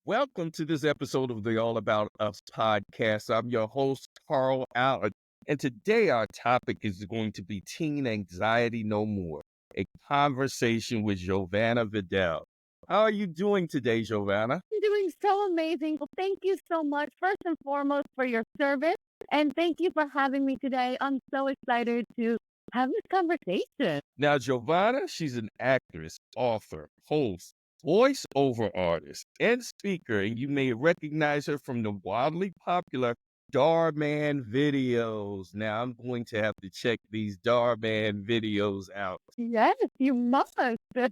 Welcome to this episode of the All About Us podcast. I'm your host, Carl Allen, and today our topic is going to be Teen Anxiety No More, a conversation with Jovanna Vidal. How are you doing today, Jovanna? I'm doing so amazing. Well, thank you so much, first and foremost, for your service. And thank you for having me today. I'm so excited to have this conversation. Now, Jovanna, she's an actress, author, host, voiceover artist, and speaker, and you may recognize her from the wildly popular Dhar Mann videos. Now, I'm going to have to check these Dhar Mann videos out. Yes, you must.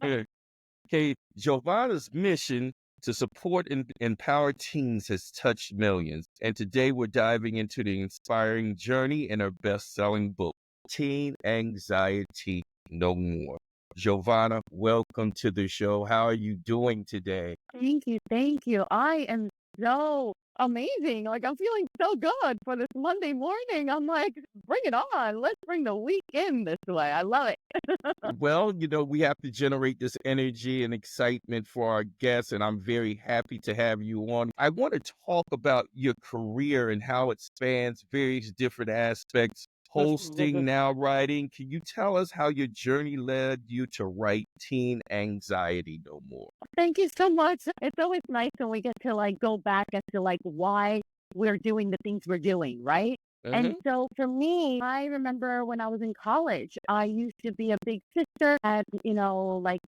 Okay, Giovanna's mission to support and empower teens has touched millions. And today we're diving into the inspiring journey in her best-selling book, Teen Anxiety No More. Giovanna, welcome to the show. How are you doing today? Thank you. Thank you. I am so amazing. Like, I'm feeling so good for this Monday morning. I'm like, bring it on. Let's bring the week in this way. I love it. Well, we have to generate this energy and excitement for our guests, and I'm very happy to have you on. I want to talk about your career and how it spans various different aspects, hosting, now writing. Can you tell us how your journey led you to write Teen Anxiety No More? Thank you so much. It's always nice when we get to go back as to why we're doing the things we're doing, right? And Hmm. so for me, I remember when I was in college, I used to be a big sister at,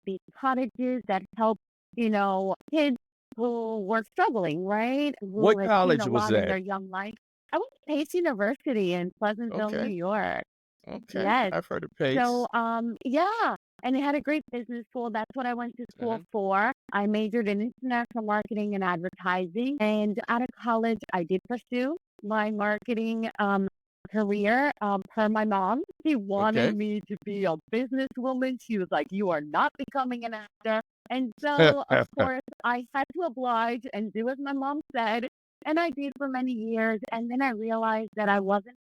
these cottages that help, kids who were struggling, right? Who What had seen college a was lot in that? their young life. I went to Pace University in Pleasantville, New Okay, York. okay. Yes. I've heard of Pace. Yeah, and it had a great business school. That's what I went to school Hmm. for. I majored in international marketing and advertising. And out of college, I did pursue my marketing career per my mom. She wanted Okay. me to be a businesswoman. She was like, "You are not becoming an actor." And so, of course, I had to oblige and do as my mom said. And I did for many years. And then I realized that I wasn't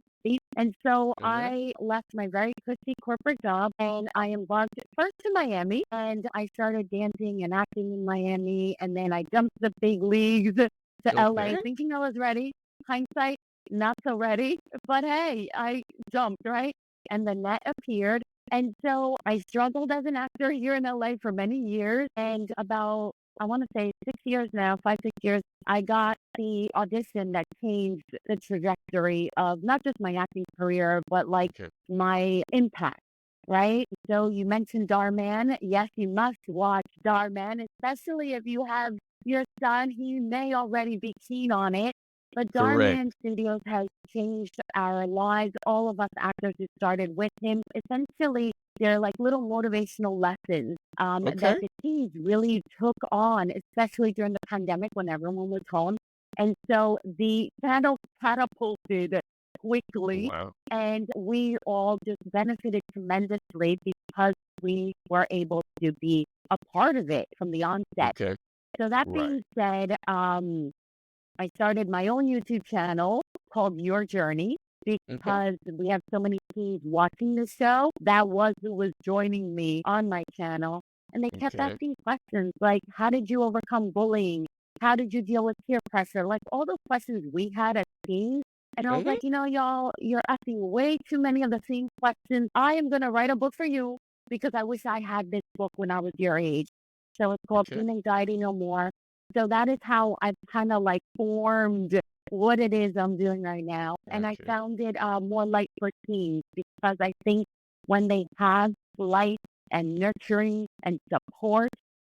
and so Hmm. I left my very cushy corporate job and I embarked first to Miami and I started dancing and acting in Miami. And then I jumped the big leagues to LA Okay. thinking I was ready. Hindsight, not so ready. But hey, I jumped, right? And the net appeared. And so I struggled as an actor here in LA for many years. And about, I want to say 6 years now, 5, 6 years, I got the audition that changed the trajectory of not just my acting career, but Okay. my impact, right? So you mentioned Dhar Mann. Yes, you must watch Dhar Mann, especially if you have your son. He may already be keen on it. But Dhar Mann Correct. Studios has changed our lives. All of us actors who started with him, essentially, they're like little motivational lessons that Okay. the teens really took on, especially during the pandemic when everyone was home. And so the channel catapulted quickly, Wow. and we all just benefited tremendously because we were able to be a part of it from the onset. Okay. So that Right. being said, I started my own YouTube channel called Your Journey Okay. because we have so many teens watching the show. That was who was joining me on my channel. And they kept Okay. asking questions like, how did you overcome bullying? How did you deal with peer pressure? Like all those questions we had as teens. And I was Hmm. like, y'all, you're asking way too many of the same questions. I am going to write a book for you because I wish I had this book when I was your age. So it's called Okay. Teen Anxiety No More. So that is how I've kind of formed what it is I'm doing right now. And I Okay. found it more light for teens because I think when they have light and nurturing and support,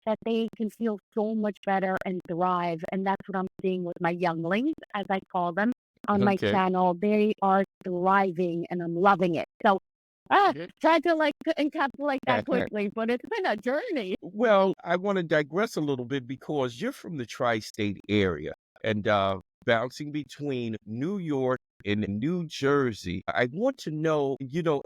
that they can feel so much better and thrive. And that's what I'm seeing with my younglings, as I call them on my Okay. channel. They are thriving and I'm loving it. So Good. tried to encapsulate that quickly, but it's been a journey. Well, I want to digress a little bit because you're from the tri-state area and bouncing between New York and New Jersey. I want to know,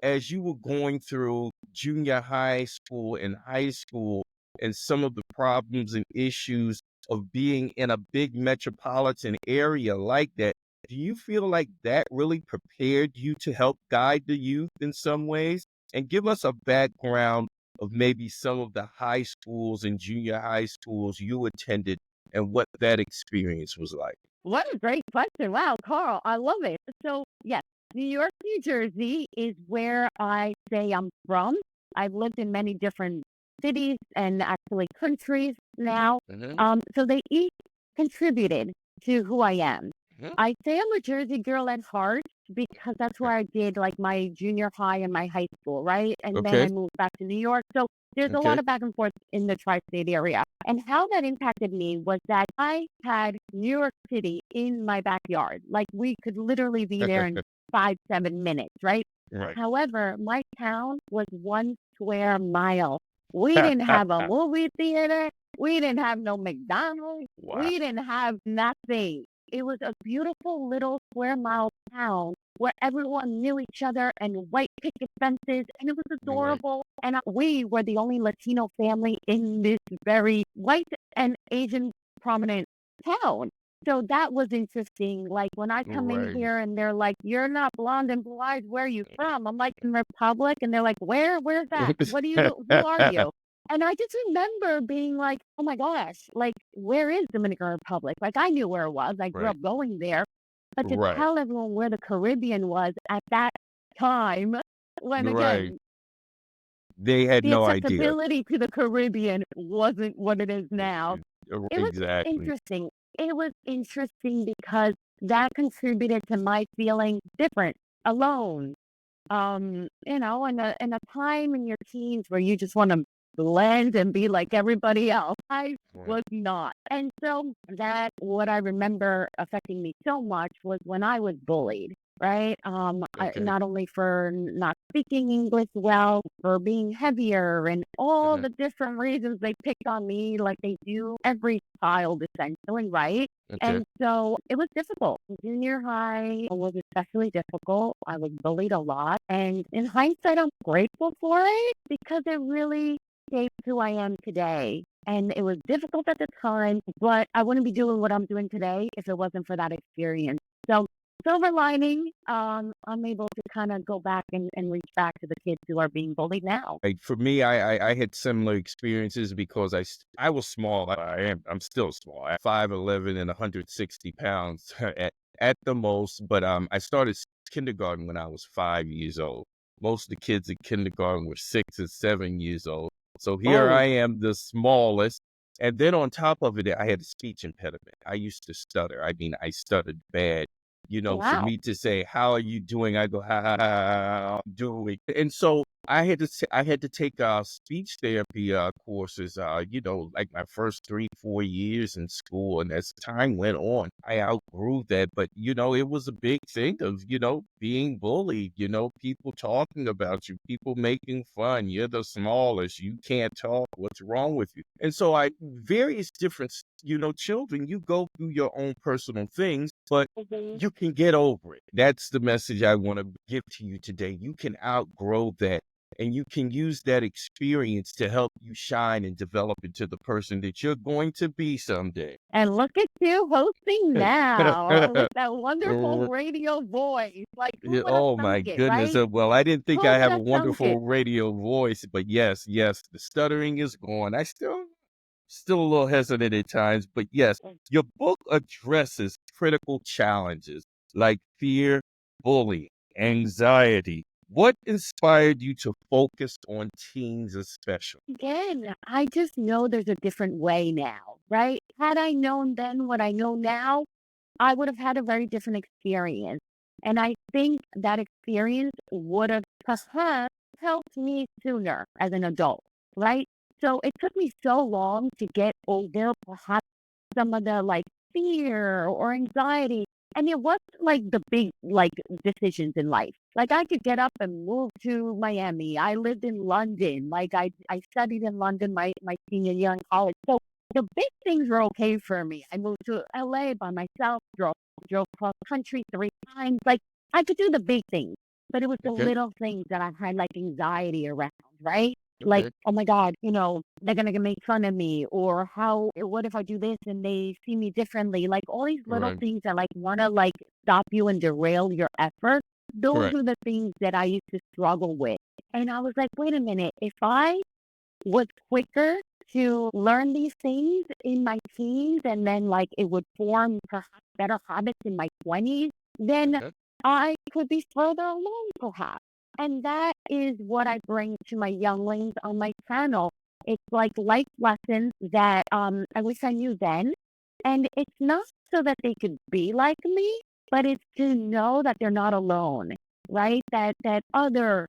as you were going through junior high school and high school and some of the problems and issues of being in a big metropolitan area like that, do you feel like that really prepared you to help guide the youth in some ways? And give us a background of maybe some of the high schools and junior high schools you attended and what that experience was like? What a great question. Wow, Carl, I love it. So, yes, New York, New Jersey is where I say I'm from. I've lived in many different cities and actually countries now. Mhm, So they each contributed to who I am. mhm. I say I'm a Jersey girl at heart because that's Okay, where I did like my junior high and my high school, right? And then okay, I moved back to New York. So there's a lot okay. of back and forth in the tri-state area. And how that impacted me was that I had New York City in my backyard. Like we could literally be there in 5, 7 minutes, right? Right. However, my town was 1 square mile. We didn't have a movie theater. We didn't have no McDonald's. Wow. We didn't have nothing. It was a beautiful little square mile town where everyone knew each other and white picket fences, and it was Right, adorable. And we were the only Latino family in this very white and Asian prominent town. So that was interesting. Like when I come in right. here and they're like, "You're not blonde and blue eyes. Where are you from?" I'm like, "In Republic," and they're like, "Where? Where's that? What do you do? Who are you?" And I just remember being like, "Oh my gosh, like where is Dominican Republic?" Like I knew where it was. I grew Right, up going there, but to right, tell everyone where the Caribbean was at that time, when right. again, They had the no idea. accessibility to the Caribbean wasn't what it is now. It was Exactly. interesting. It was interesting because that contributed to my feeling different, alone. In a time in your teens where you just want to blend and be like everybody else. I Right. was not. And so that what I remember affecting me so much was when I was bullied, right? Okay. Not only for not speaking English well, for being heavier and all Mhm. the different reasons they picked on me like they do every child essentially, right? Okay. And so it was difficult. Junior high was especially difficult. I was bullied a lot. And in hindsight, I'm grateful for it because it really shaped who I am today. And it was difficult at the time, but I wouldn't be doing what I'm doing today if it wasn't for that experience. So, silver lining, I'm able to kind of go back and reach back to the kids who are being bullied now. Like for me, I had similar experiences because I was small. I'm still small. At 5'11" and 160 pounds at the most. But I started kindergarten when I was 5 years old. Most of the kids in kindergarten were 6 and 7 years old. So here I Oh, am, the smallest. And then on top of it, I had a speech impediment. I used to stutter. I mean, I stuttered bad. For wow. me to say, "How are you doing?" I go, "Ha ha ha, I'm doing." And so I had to take speech therapy courses. Like my first 3 4 years in school, and as time went on, I outgrew that. But it was a big thing of being bullied. People talking about you, people making fun. You're the smallest. You can't talk. What's wrong with you? And so various different children. You go through your own personal things, but Mhm. you can get over it. That's the message I want to give to you today. You can outgrow that and you can use that experience to help you shine and develop into the person that you're going to be someday. And look at you hosting now with that wonderful radio voice. Like, who Yeah, would have oh thunk my it, goodness. right? Well, I didn't think Who I would have a have thunk it? wonderful radio voice, but yes, yes, the stuttering is gone. I still a little hesitant at times, but yes, your book addresses critical challenges like fear, bullying, anxiety. What inspired you to focus on teens especially? Again, I just know there's a different way now, right? Had I known then what I know now, I would have had a very different experience. And I think that experience would have perhaps helped me sooner as an adult, right? So it took me so long to get over perhaps some of the like fear or anxiety. And it wasn't like the big like decisions in life. Like I could get up and move to Miami. I lived in London. Like I studied in London my senior year in college. So the big things were okay for me. I moved to LA by myself, drove cross country 3 times. Like I could do the big things, but it was the Okay, little things that I had like anxiety around, right? Like, okay, oh my God, they're gonna make fun of me, or what if I do this and they see me differently? Like all these little right, things that like wanna like stop you and derail your effort. Those correct, are the things that I used to struggle with. And I was like, wait a minute, if I was quicker to learn these things in my teens and then like it would form perhaps better habits in my 20s, then Uh-huh. I could be further along perhaps. And that is what I bring to my younglings on my channel. It's like life lessons that I wish I knew then. And it's not so that they could be like me, but it's to know that they're not alone, right? That other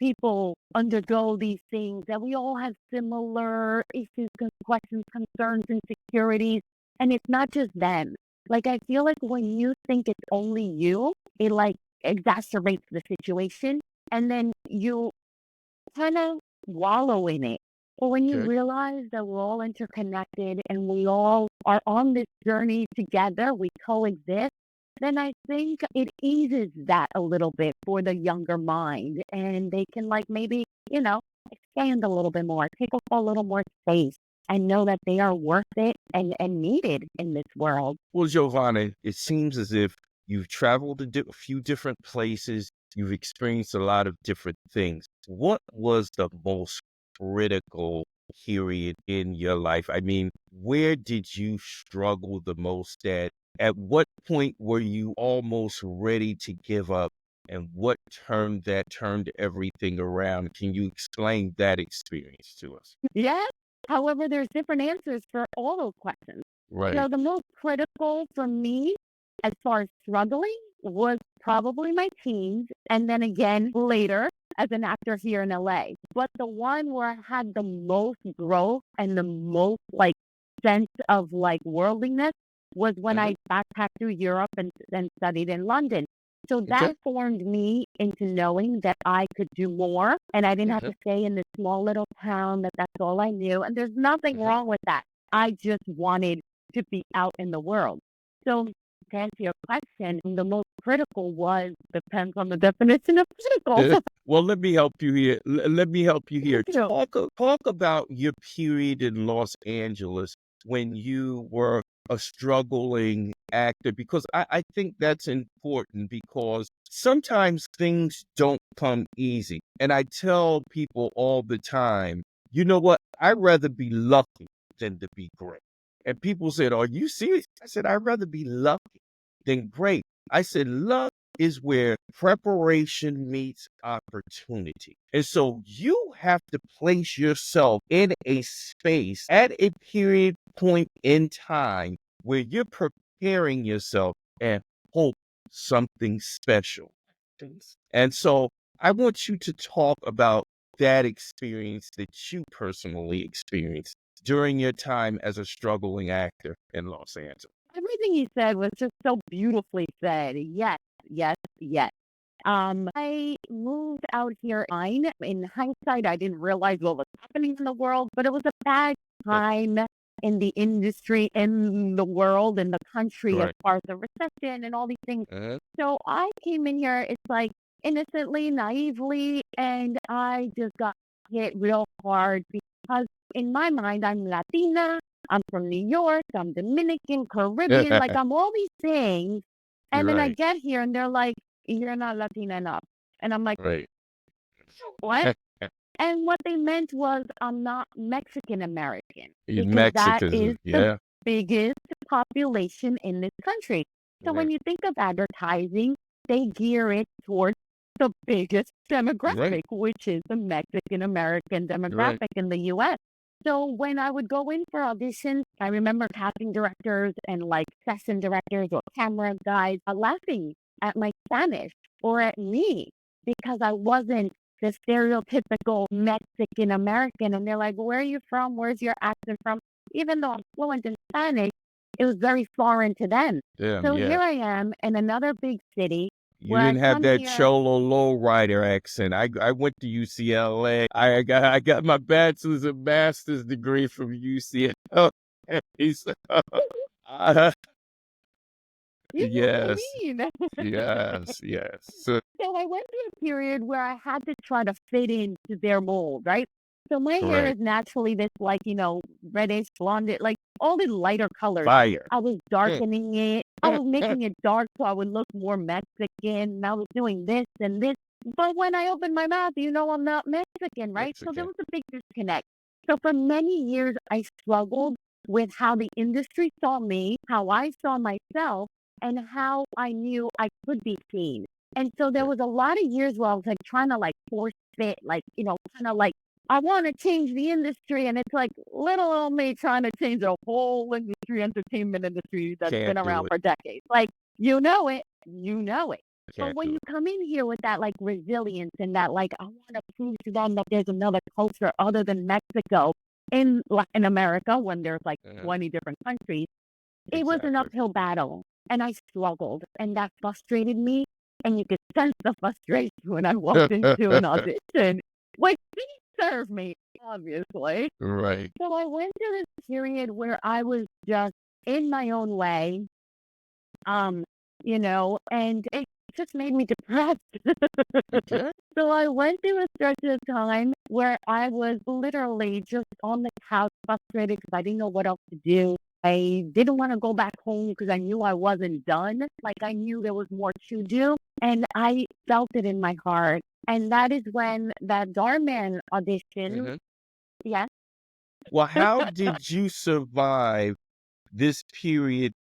people undergo these things, that we all have similar issues, questions, concerns, insecurities, and it's not just them. Like, I feel like when you think it's only you, it like exacerbates the situation, and then you kind of wallow in it. But when you Okay. realize that we're all interconnected and we all are on this journey together, we coexist, then I think it eases that a little bit for the younger mind. And they can, like, maybe, expand a little bit more, take up a little more space, and know that they are worth it and needed in this world. Well, Giovanna, it seems as if you've traveled to a few different places. You've experienced a lot of different things. What was the most critical period in your life? I mean, where did you struggle the most at? At what point were you almost ready to give up? And what turned everything around? Can you explain that experience to us? Yes. However, there's different answers for all those questions. Right. So the most critical for me as far as struggling was probably my teens, and then again later as an actor here in LA. But the one where I had the most growth and the most like sense of like worldliness was when Uh-huh. I backpacked through Europe and studied in London. So Okay. that formed me into knowing that I could do more and I didn't have Uh-huh. to stay in this small little town that that's all I knew. And there's nothing Uh-huh. wrong with that. I just wanted to be out in the world. So to answer your question, the most critical was depends on the definition of critical. Well, let me help you here. Let me help you here. Thank you. Talk about your period in Los Angeles when you were a struggling actor, because I think that's important because sometimes things don't come easy. And I tell people all the time, you know what? I'd rather be lucky than to be great. And people said, "Are you serious?" I said, "I'd rather be lucky than great." I said, "Luck is where preparation meets opportunity." And so you have to place yourself in a space at a period point in time where you're preparing yourself and hope something special happens. And so I want you to talk about that experience that you personally experienced during your time as a struggling actor in Los Angeles. Everything he said was just so beautifully said. Yes, yes, yes. I moved out here in hindsight, I didn't realize what was happening in the world, but it was a bad time in the industry, in the world, in the country as Right. far as the recession and all these things. Uh-huh. So I came in here, it's like innocently, naively, and I just got hit real hard because in my mind, I'm Latina, I'm from New York, I'm Dominican, Caribbean, like I'm all these things. You're And then I right. get here and they're like, you're not Latina enough. And I'm like, Right. what? And what they meant was I'm not Mexican American In because that Mexico, is the yeah. biggest population in this country. So when Right. you think of advertising, they gear it towards the biggest You're right. demographic, which is the Mexican American You're right. demographic in the US. So when I would go in for auditions, I remember casting directors and like session directors or camera guys laughing at my Spanish or at me because I wasn't the stereotypical Mexican American. And they're like, where are you from? Where's your accent from? Even though I'm fluent in Spanish, it was very foreign to them. Damn, So yeah. here I am in another big city You where I didn't have come that here. Cholo lowrider accent. I went to UCLA. I got my bachelor's and master's degree from UCLA. Uh, You know what yes, I mean? yes, yes. So, So I went through a period where I had to try to fit into their mold, right? So my hair correct. is naturally this like, reddish, blonde, like all the lighter colors. Fire. I was darkening it. I was making it dark so I would look more Mexican. And I was doing this and this. But when I opened my mouth, I'm not Mexican, right? So there Mexican. was a big disconnect. So for many years, I struggled with how the industry saw me, how I saw myself, and how I knew I could be seen. And so there Okay. was a lot of years where I was like trying to like force fit, like, kind of like, I want to change the industry. And it's like little old me trying to change a whole industry, entertainment industry that's been Can't do around it. for decades. Like, you know it. But Can't when do you it. come in here with that like resilience and that like I want to prove to them that there's another culture other than Mexico in Latin America when there's like Uh-huh. 20 different countries, it was an Exactly. uphill battle and I struggled and that frustrated me. And you could sense the frustration when I walked into an audition, which didn't serve me, obviously. Right. So I went through this period where I was just in my own way, um, and it just made me depressed. Okay. So I went through a stretch of time where I was literally just on the couch frustrated because I didn't know what else to do. I didn't want to go back home because I knew I wasn't done. Like I knew there was more to do. And I felt it in my heart. And that is when that Dhar Mann audition, Mhm. yes. Well, how did you survive this period,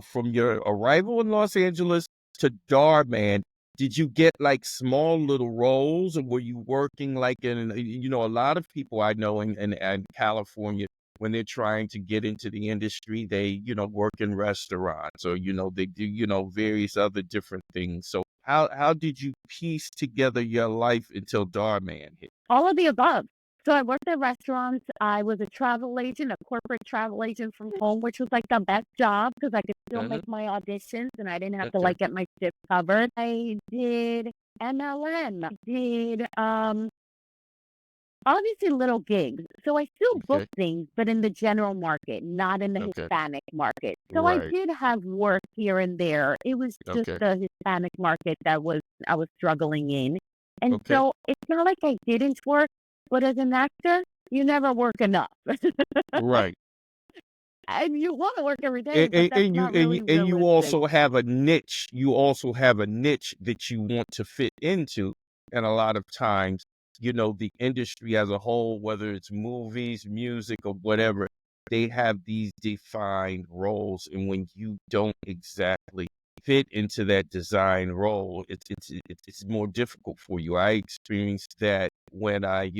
from your arrival in Los Angeles to Dhar Mann? Did you get like small little roles, or were you working like a lot of people I know in California, when they're trying to get into the industry, they, work in restaurants, or, they do, various other different things. So how did you piece together your life until Dhar Mann hit? All of the above. So I worked at restaurants. I was a travel agent, a corporate travel agent from home, which was like the best job because I could still Uh-huh. make my auditions and I didn't have to Okay. like get my shift covered. I did MLM. I did obviously little gigs. So I still book Okay. things, but in the general market, not in the Okay. Hispanic market. So I Right. did have work here and there. It was just Okay. the Hispanic market that was I was struggling in. And Okay. so it's not like I didn't work, but as an actor, you never work enough. Right. And you want to work every day, And but and that's and you not and you really and you realistic. also have a niche. You also have a niche that you want to fit into, and a lot of times, the industry as a whole, whether it's movies, music, or whatever, they have these defined roles, and when you don't exactly fit into that design role, it's more difficult for you. I experienced that when I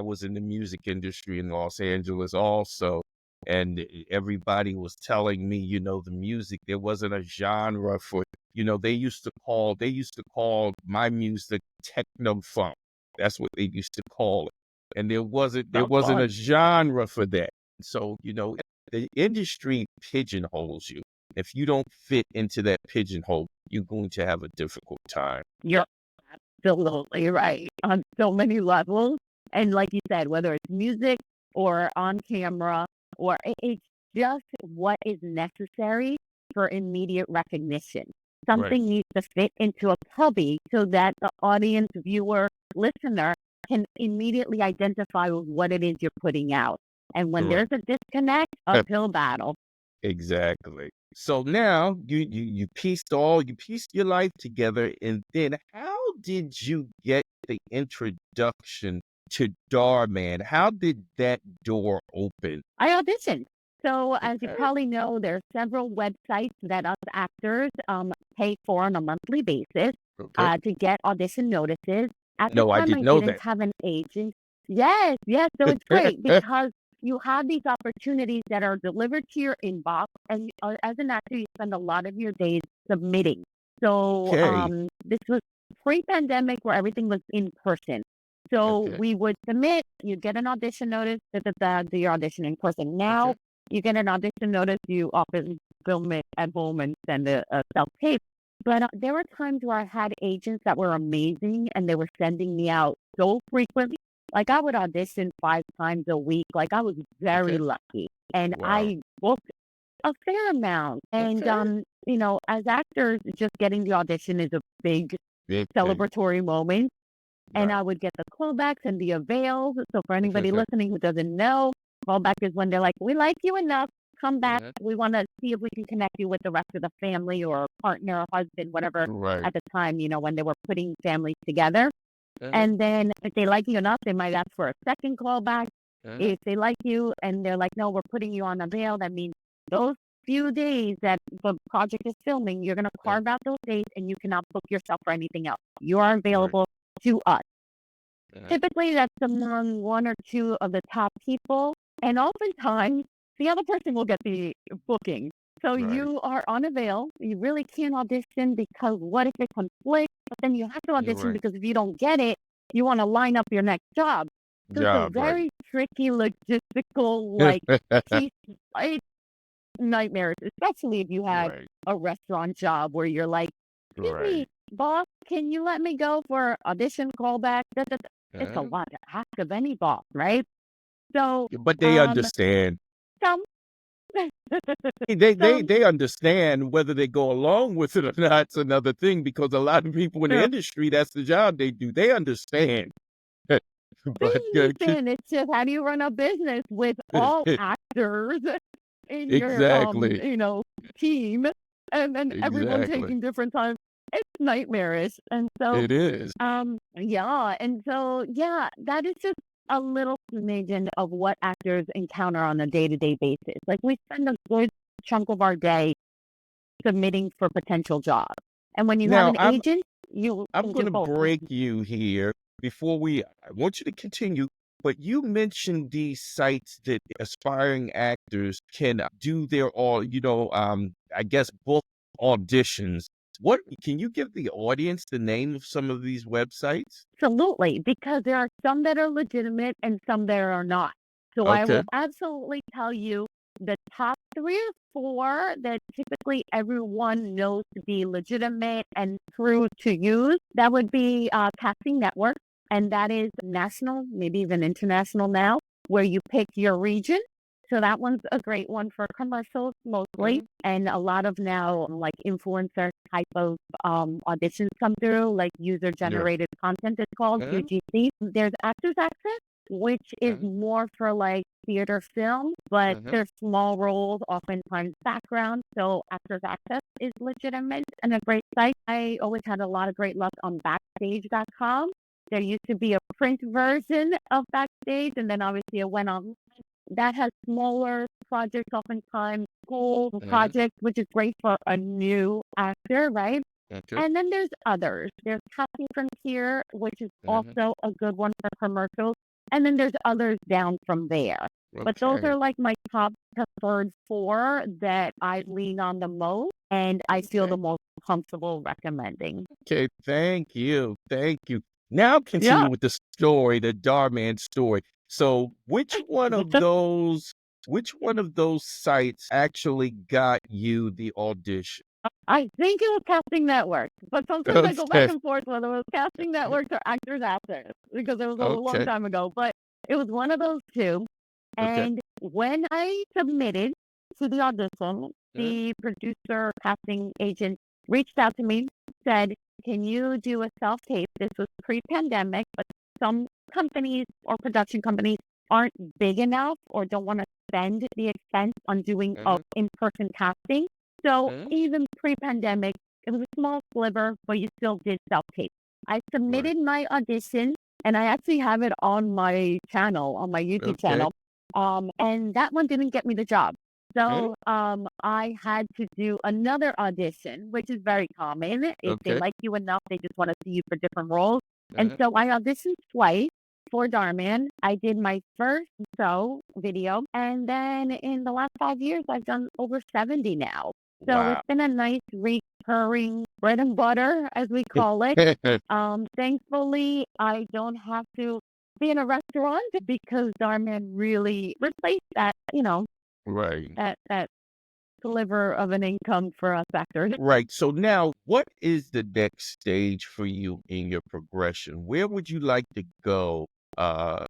was in the music industry in Los Angeles also, and everybody was telling me, the music, there wasn't a genre for, they used to call my music techno funk. That's what they used to call it. And there So wasn't a fun. genre for that. So, the industry pigeonholes you. If you don't fit into that pigeonhole, you're going to have a difficult time. You're absolutely right on so many levels. And like you said, whether it's music or on camera, or it's just what is necessary for immediate recognition. Right. Something needs to fit into a cubby so that the audience, viewer, listener can immediately identify with what it is you're putting out. And when Correct. there's a disconnect, uphill battle. Exactly. So now you pieced your life together, and then how did you get the introduction to Dhar Mann? How did that door open? I auditioned. So, as you Okay. probably know, there are several websites that us actors pay for on a monthly basis Okay. to get audition notices. At the No, I time, I didn't know didn't that. have an agent. Yes, yes. So it's great because you have these opportunities that are delivered to your inbox, and as an actor, you spend a lot of your days submitting. So Okay. this was pre-pandemic where everything was in person. So Okay. we would submit, you get an audition notice, do your audition in person. Now Okay. you get an audition notice, you often film it at home and send a self-tape. But there were times where I had agents that were amazing and they were sending me out so frequently. Like I would audition 5 times a week. Like I was very Okay. lucky. And Wow. I booked a fair amount. And, Okay. as actors, just getting the audition is a big Big thing. celebratory moment and Right. I would get the callbacks and the avails. So for anybody listening who doesn't know, callback is when they're like, "We like you enough. Come back. Uh-huh. We want to see if we can connect you with the rest of the family or partner or husband, whatever." Right. At the time, when they were putting families together. Uh-huh. And then if they like you enough, they might ask for a second callback. Uh-huh. If they like you and they're like, no, we're putting you on a bail, that means those few days that the project is filming, you're going to Uh, carve out those days and you cannot book yourself for anything else. You are right. available to us. Uh-huh. Typically, that's among one or two of the top people, and oftentimes the other person will get the booking. So Right. you are on a veil. You really can't audition because what if it conflicts? But then you have to You're audition right. because if you don't get it, you want to line up your next job. So it's a Job, right. very tricky logistical, like piece. It's nightmares, especially if you had Right. a restaurant job where you're like, "Excuse me, Right. boss, can you let me go for audition callback?" It's a Uh-huh. lot to ask of any boss, right? So, But they understand. some some They understand whether they go along with it or not. It's another thing because a lot of people in the sure, industry, that's the job they do. They understand. they But understand. It's just how do you run a business with all actors in your exactly. team and then everyone Exactly. taking different times. It's nightmarish. And so It is. yeah, and so yeah, that is just a little smidgen of what actors encounter on a day-to-day basis. Like we spend a good chunk of our day submitting for potential jobs. And when you have Now an agent, you I'm can do gonna both. break you here before I want you to continue, but you mentioned these sites that aspiring actors can do their all, I guess book auditions. What can you give the audience the name of some of these websites? Absolutely, because there are some that are legitimate and some that are not. So I Okay. will absolutely tell you the top three or four that typically everyone knows to be legitimate and true to use. That would be Casting Network, and that is national, maybe even international now, where you pick your region. So that one's a great one for commercials mostly, Mhm. and a lot of now like influencer type of auditions come through, like user Yeah. generated content it's called Uh-huh. UGC. There's Actors Access, which is Uh-huh. more for like theater film, but Uh-huh. they're small roles, oftentimes background. So Actors Access is legitimate and a great site. I always had a lot of great luck on Backstage.com. There used to be a print version of Backstage, and then obviously it went on that has smaller projects, oftentimes school Uh-huh. projects, which is great for a new actor, right? Okay. And then there's others. There's Casting Frontier, which is Uh-huh. also a good one for commercials. And then there's others down from there. But those Okay. are like my top preferred four that I lean on the most and I feel the Okay. most comfortable recommending. Okay, thank you. Thank you. Now Yeah. continue with the story, the Dhar Mann story. So which one of those sites actually got you the audition? I think it was Casting Network, but sometimes I go back Okay. and forth whether it was Casting Network or Actors Access because it was a long Okay. time ago, but it was one of those 2. Okay. And when I submitted to the audition, Uh, the producer, casting agent reached out to me, said, "Can you do a self-tape?" This was pre-pandemic, but some companies or production companies aren't big enough or don't want to spend the expense on doing a uh, in-person casting. So uh, even pre-pandemic, it was a small sliver, but you still did self-tape. I right. submitted my audition, and I actually have it on my channel, on my YouTube Okay. channel. And that one didn't get me the job. Uh, So I had to do another audition, which is very common. If they okay. like you enough, they just want to see you for different roles. And Uh, so I auditioned twice for Dhar Mann. I did my first show video, and then in the last 5 years, I've done over 70 now. So wow. it's been a nice recurring bread and butter, as we call it. Thankfully, I don't have to be in a restaurant because Dhar Mann really replaced that, Right. that sliver of an income for us actors. Right. So now what is the next stage for you in your progression? Where would you like to go? Uh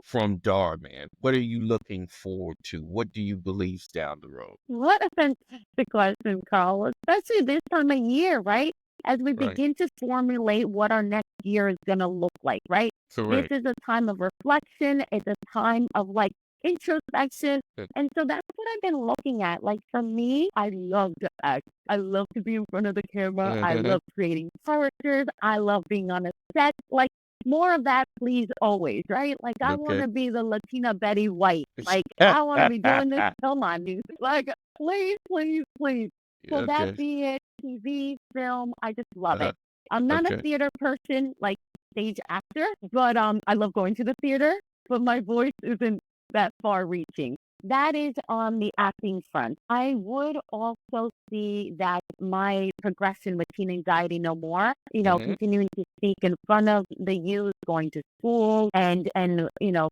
from Dhar Mann? What are you looking forward to? What do you believe's down the road? What a fantastic question, Carl, especially this time of year, right? As we Right. begin to formulate what our next year is going to look like, right? This Correct. is a time of reflection. It's a time of like introspection. Uh, And so that's what I've been looking at. Like for me, I love to act. I love to be in front of the camera. I love creating characters. I love being on a set. Like more of that, please, always, right? Like, I Okay. wanna be the Latina Betty White. Like, I wanna be doing this till my music. Like, please, please, please. So that Okay. be it, TV, film, I just love Uh-huh. it. I'm not a Okay. theater person, like stage actor, but I love going to the theater, but my voice isn't that far reaching. That is on the acting front. I would also see that my progression with teen anxiety no more, Mhm. continuing to speak in front of the youth, going to school and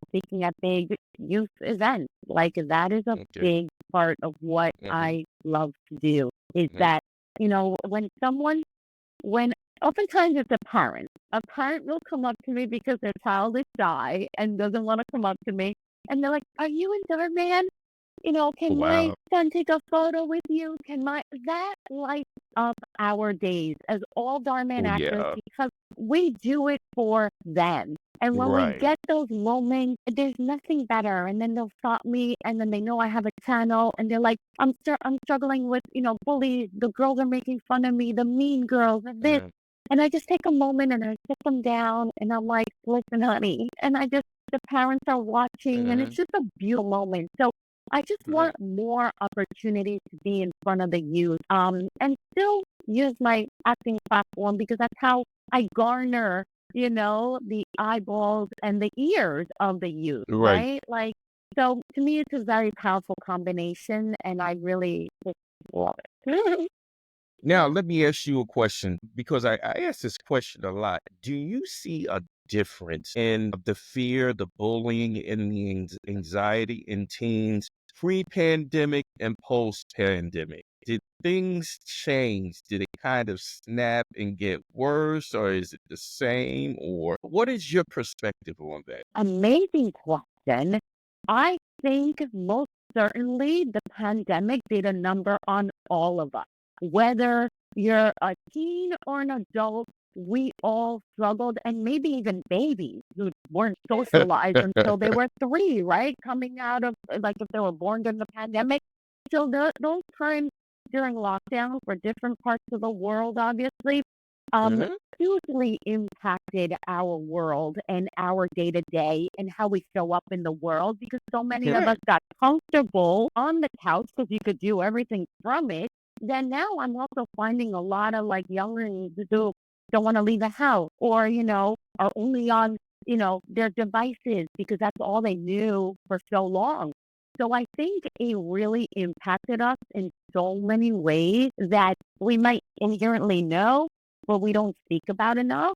speaking at big youth events. Like that is a Okay. big part of what Mhm. I love to do is Mhm. that, when oftentimes it's a parent. A parent will come up to me because their child is shy and doesn't want to come up to me. And they're like, "Are you in Dhar Mann? Can my Wow. son take a photo with you? Can my that lights up our days as all Dhar Mann Oh, actors yeah. because we do it for them. And when we Right. get those moments, there's nothing better. And then they'll stop me, and then they know I have a channel, and they're like, I'm struggling with bullies. The girls are making fun of me. The mean girls, and this." Mhm. And I just take a moment and I sit them down, and I'm like, "Listen, honey," and the parents are watching, and it's Mhm. just a beautiful moment. So I just Right. want more opportunities to be in front of the youth, and still use my acting platform because that's how I garner, the eyeballs and the ears of the youth, Right. right? Like, so to me, it's a very powerful combination, and I really just love it. Now, let me ask you a question because I ask this question a lot. Do you see a difference in the fear, the bullying, and the anxiety in teens pre-pandemic and post-pandemic? Did things change? Did it kind of snap and get worse, or is it the same? Or what is your perspective on that? Amazing question. I think most certainly the pandemic did a number on all of us. Whether you're a teen or an adult, we all struggled, and maybe even babies who weren't socialized until they were 3, right? Coming out of, like, if they were born during the pandemic. So those times during lockdown for different parts of the world, obviously, um, Mhm. hugely impacted our world and our day to day and how we show up in the world because so many of us Right. got comfortable on the couch because you could do everything from it. Then now I'm also finding a lot of like younglings who don't want to leave the house or, are only on, their devices because that's all they knew for so long. So I think it really impacted us in so many ways that we might inherently know, but we don't speak about enough.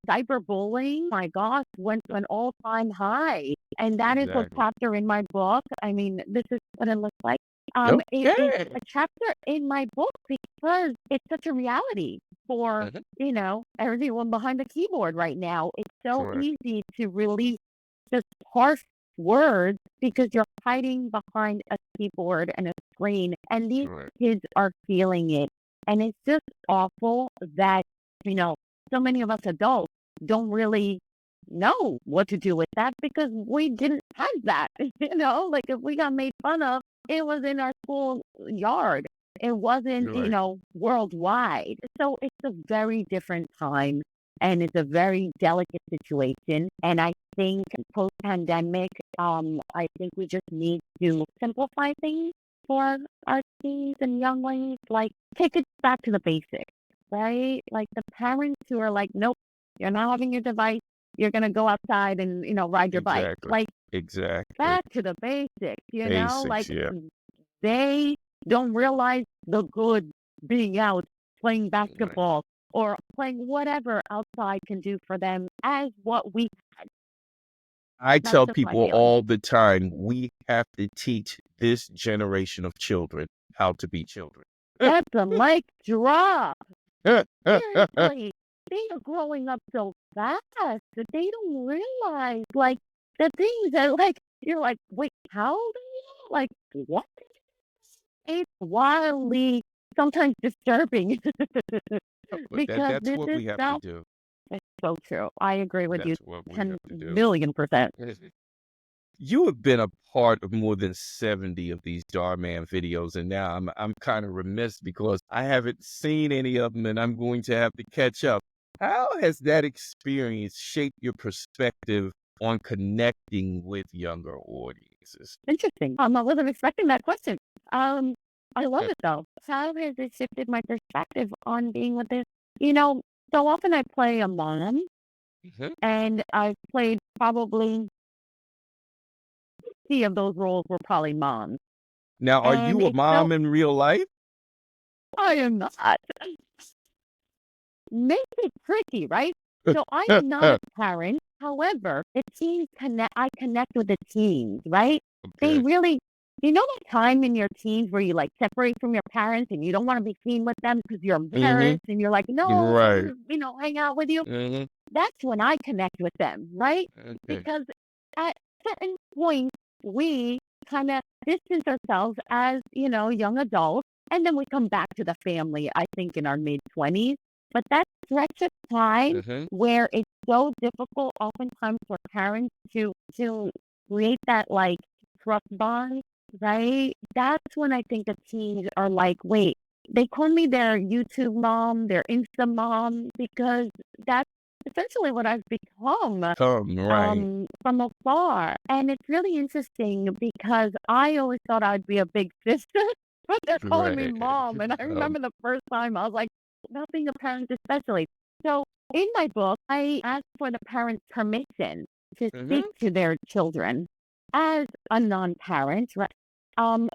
Cyberbullying, my gosh, went to an all-time high. And that is a Exactly. chapter in my book. I mean, this is what it looks like. It is Okay. a chapter in my book because it's such a reality for, Mhm. everyone behind the keyboard right now. It's so Correct. easy to release just harsh words because you're hiding behind a keyboard and a screen. And these Correct. kids are feeling it. And it's just awful that, you know, so many of us adults don't really know what to do with that because we didn't have that. Like if we got made fun of, it was in our school yard. It wasn't, Right. worldwide. So it's a very different time and it's a very delicate situation. And I think post pandemic, I think we just need to simplify things for our teens and younglings. Like take it back to the basics, right? Like the parents who are like, nope, you're not having your device. You're gonna go outside and ride your bike. Exactly. Like Exactly. back to the basics. Like Basics, yeah. they don't realize the good being out playing Right. basketball or playing whatever outside can do for them as what we I that's tell just my people feeling. all the time, we have to teach this generation of children how to be children. That's a mic drop. Seriously. They are growing up so fast that they don't realize like the things that like you're like, wait, how old are you? Like what? It's wildly sometimes disturbing But because that's this what is we have to so do. it's so true. I agree with you That's what we 10 have to do. million%. You have been a part of more than 70 of these Darman videos, and now I'm kind of remiss because I haven't seen any of them, and I'm going to have to catch up. How has that experience shaped your perspective on connecting with younger audiences? Interesting. I wasn't expecting that question. Um, I love it though. How has it shifted my perspective on being with this? You know, so often I play a mom, Mhm. and I've played probably 3 of those roles were probably moms. Now, are And you a it's so mom in real life? I am not. Makes it tricky, right? So I am not a parent. However, the teens I connect with the teens, right? They Okay. really, you know, that time in your teens where you like separate from your parents and you don't want to be seen with them because you're Mhm. embarrassed and you're like, no, I want Right. to, hang out with you. Mhm. That's when I connect with them, right? Okay. Because at certain points, we kind of distance ourselves as, young adults. And then we come back to the family, I think, in our mid 20s. But that stretch of time Mhm. where it's so difficult, oftentimes, for parents to create that like trust bond, right? That's when I think the teens are like, wait, they call me their YouTube mom, their Insta mom, because that's essentially what I've become Right. from afar. And it's really interesting because I always thought I'd be a big sister, but they're calling me Right. mom. And I remember the first time I was like, not being a parent, especially. So in my book, I asked for the parents' permission to speak Mhm. to their children as a non-parent, right?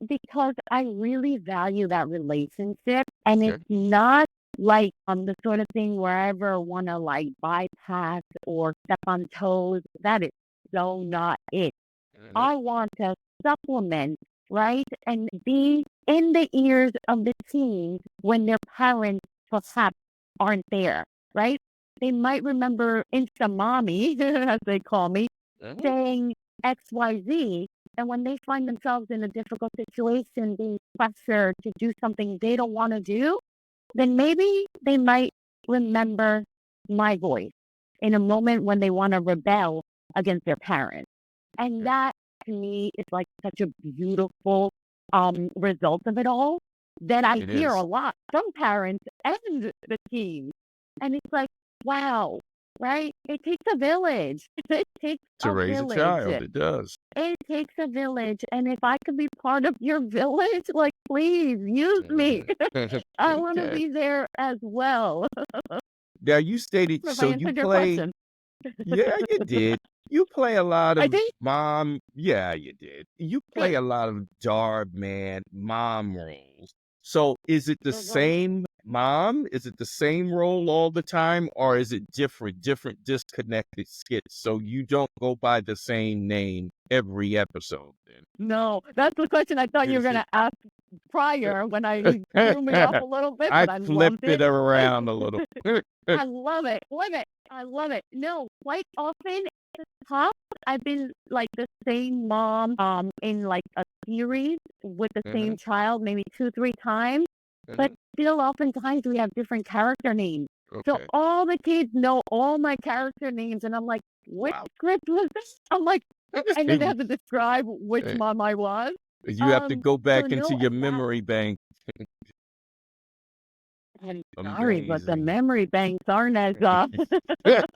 Because I really value that relationship, and Okay. it's not like the sort of thing where I ever want to like bypass or step on toes. That is so not it. Mhm. I want to supplement, right? And be in the ears of the teens when their parents perhaps aren't there, right? They might remember Insta mommy, as they call me, Mhm. saying XYZ. And when they find themselves in a difficult situation, being pressured to do something they don't want to do, then maybe they might remember my voice in a moment when they want to rebel against their parents. And Okay. that to me is like such a beautiful result of it all that I It hear a is. lot from parents and the teens. And it's like, wow, right? It takes a village. It takes To a raise a village. child, it does. It takes a village. And if I could be part of your village, like, please use me. Mhm. I want to Okay. be there as well. Now you stated If I so you answered your play. question. Yeah, you did. You play a lot I of think mom. Yeah, you did. You play good. a lot of Dhar Man mom roles. So is it the Mhm. same mom? Is it the same role all the time, or is it different disconnected skits? So you don't go by the same name every episode No, that's the question I thought you were then. gonna ask prior when you threw me off a little bit, I but I flipped loved it it. around a little. I love it. Love it. I love it. No, quite often top, I've been like the same mom in like a series with the Mhm, same child maybe 2, 3 times, but mhm. still oftentimes we have different character names. So Okay. all the kids know all my character names, and I'm like, "Which Wow. script was this?" I'm like, and then they have to describe which Eh, mom I was. you have to go So back into no, your that memory bank. I'm sorry, but the Amazing. memory banks aren't as,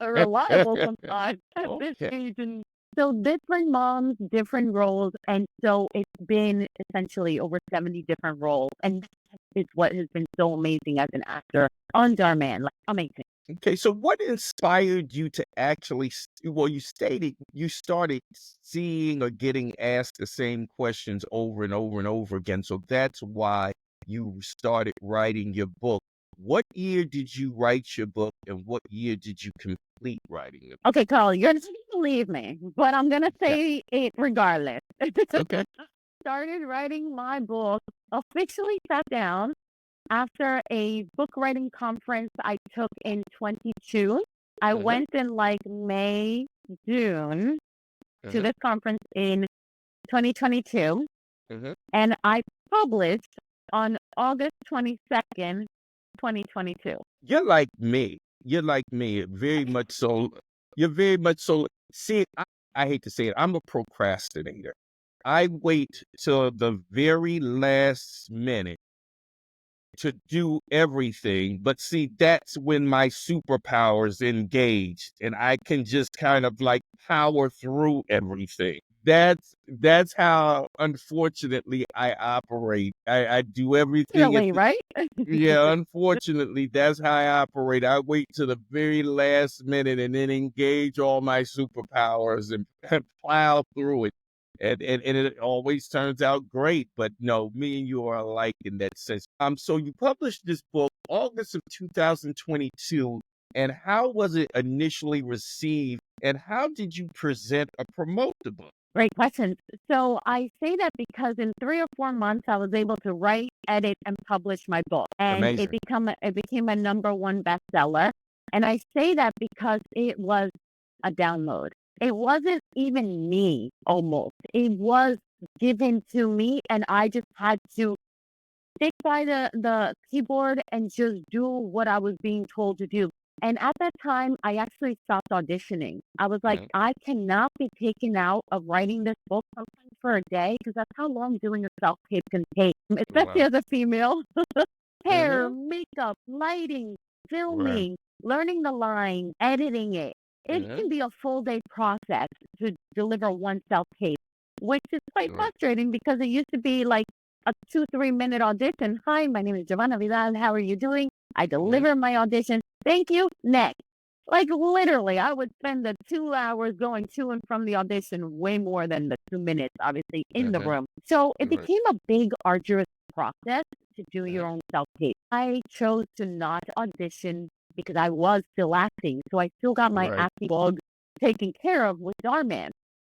reliable sometimes at this Okay. age, and so different moms, different roles, and so it's been essentially over 70 different roles, and that is what has been so amazing as an actor on Dhar Mann, like, amazing. Okay, so what inspired you to actually well, you stated you started seeing or getting asked the same questions over and over and over again, so that's why you started writing your book. What year did you write your book, and what year did you complete writing it? Okay, Carl, you're not gonna believe me, but I'm gonna Okay. say it regardless. Okay. Started writing my book, officially sat down after a book writing conference I took in 22. I Mhm, went in like May, June to mhm, this conference in 2022, mhm. and I published on August 22nd, 2022. You're like me. You're like me, very much so. You're very much so. See, I hate to say it, I'm a procrastinator. I wait till the very last minute to do everything. But see, that's when my superpowers engaged and I can just kind of like power through everything. That's how unfortunately I operate. I do everything at Really, the right? yeah, unfortunately, that's how I operate. I wait to the very last minute and then engage all my superpowers and plow through it. And it always turns out great. But no, me and you are alike in that sense. So you published this book August of 2022. And how was it initially received? And how did you present or promote the book? Great question. So I say that because in 3 or 4 months, I was able to write, edit, and publish my book, and Amazing. it became a #1 bestseller. And I say that because it was a download. It wasn't even me, almost. It was given to me, and I just had to stick by the keyboard and just do what I was being told to do. And at that time, I actually stopped auditioning. I was like, Mhm. I cannot be taken out of writing this book sometimes for a day because that's how long doing a self tape can take, especially Wow. as a female. Hair, Mhm. makeup, lighting, Right. filming, learning the line, editing it. It Mhm. can be a full day process to deliver one self tape, which is quite Right. frustrating because it used to be like a 2, 3 minute audition. Hi, my name is Jovanna Vidal. How are you doing? I Mhm. deliver my audition. Thank you. Next. Like literally, I would spend the 2 hours going to and from the audition way more than the 2 minutes, obviously, in the Mhm. room. So it Right. became a big, arduous process to do your Mhm. own self tape. I chose to not audition because I was still acting. So I still got my Right. acting bug taken care of with Dhar Mann.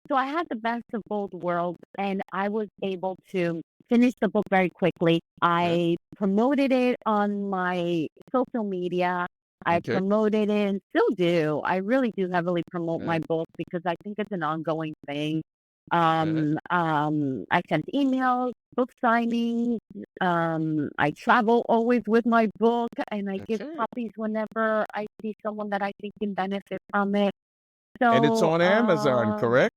So I had the best of both worlds and I was able to finish the book very quickly. Mhm. I promoted it on my social media. I Okay. promoted it and still do. I really do heavily promote my Mhm. book because I think it's an ongoing thing. Mhm. I sent emails, book signings. I travel always with my book and I give Okay. copies whenever I see someone that I think can benefit from it. And it's So, on Amazon, correct?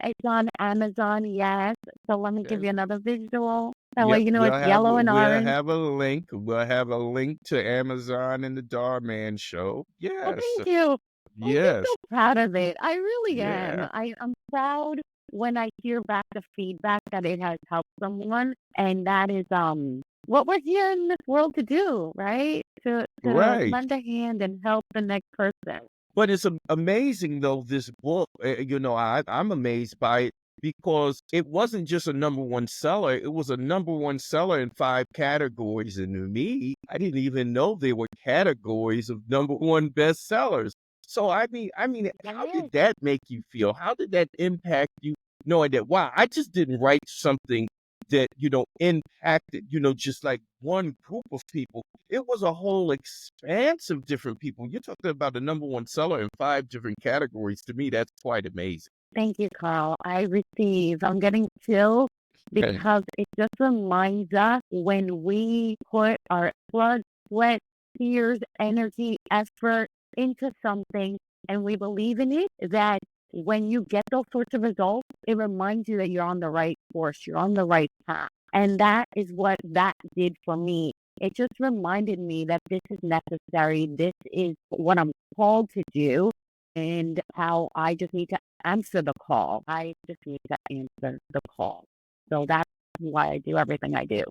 it's on Amazon, yes. So let me give Yes. you another visual. That way Yep. you know it's yellow and We'll orange. have a link. We'll have a link to Amazon and the Dhar Mann show. Oh, Yes. thank you. I'm just so Yes. proud of it. I really am. Yeah. I'm proud when I hear back the feedback that it has helped someone, and that is what we're here in this world to do, right? To Right. lend a hand and help the next person. But it's amazing though, this book, I'm amazed by it because it wasn't just a #1 seller. It was a #1 seller in 5 categories. And to me, I didn't even know there were categories of #1 bestsellers. So I mean, how Yes. did that make you feel? How did that impact you knowing that, wow, I just didn't write something that, impacted, just like one group of people. It was a whole expanse of different people. You're talking about the #1 seller in 5 different categories. To me, that's quite amazing. Thank you, Carl. I'm getting chills Okay. because it just reminds us when we put our blood, sweat, tears, energy, effort into something and we believe in it, that when you get those sorts of results, it reminds you that you're on the right course, you're on the right path. And that is what that did for me. It just reminded me that this is necessary. This is what I'm called to do and how I just need to answer the call. I just need to answer the call. So that's why I do everything I do.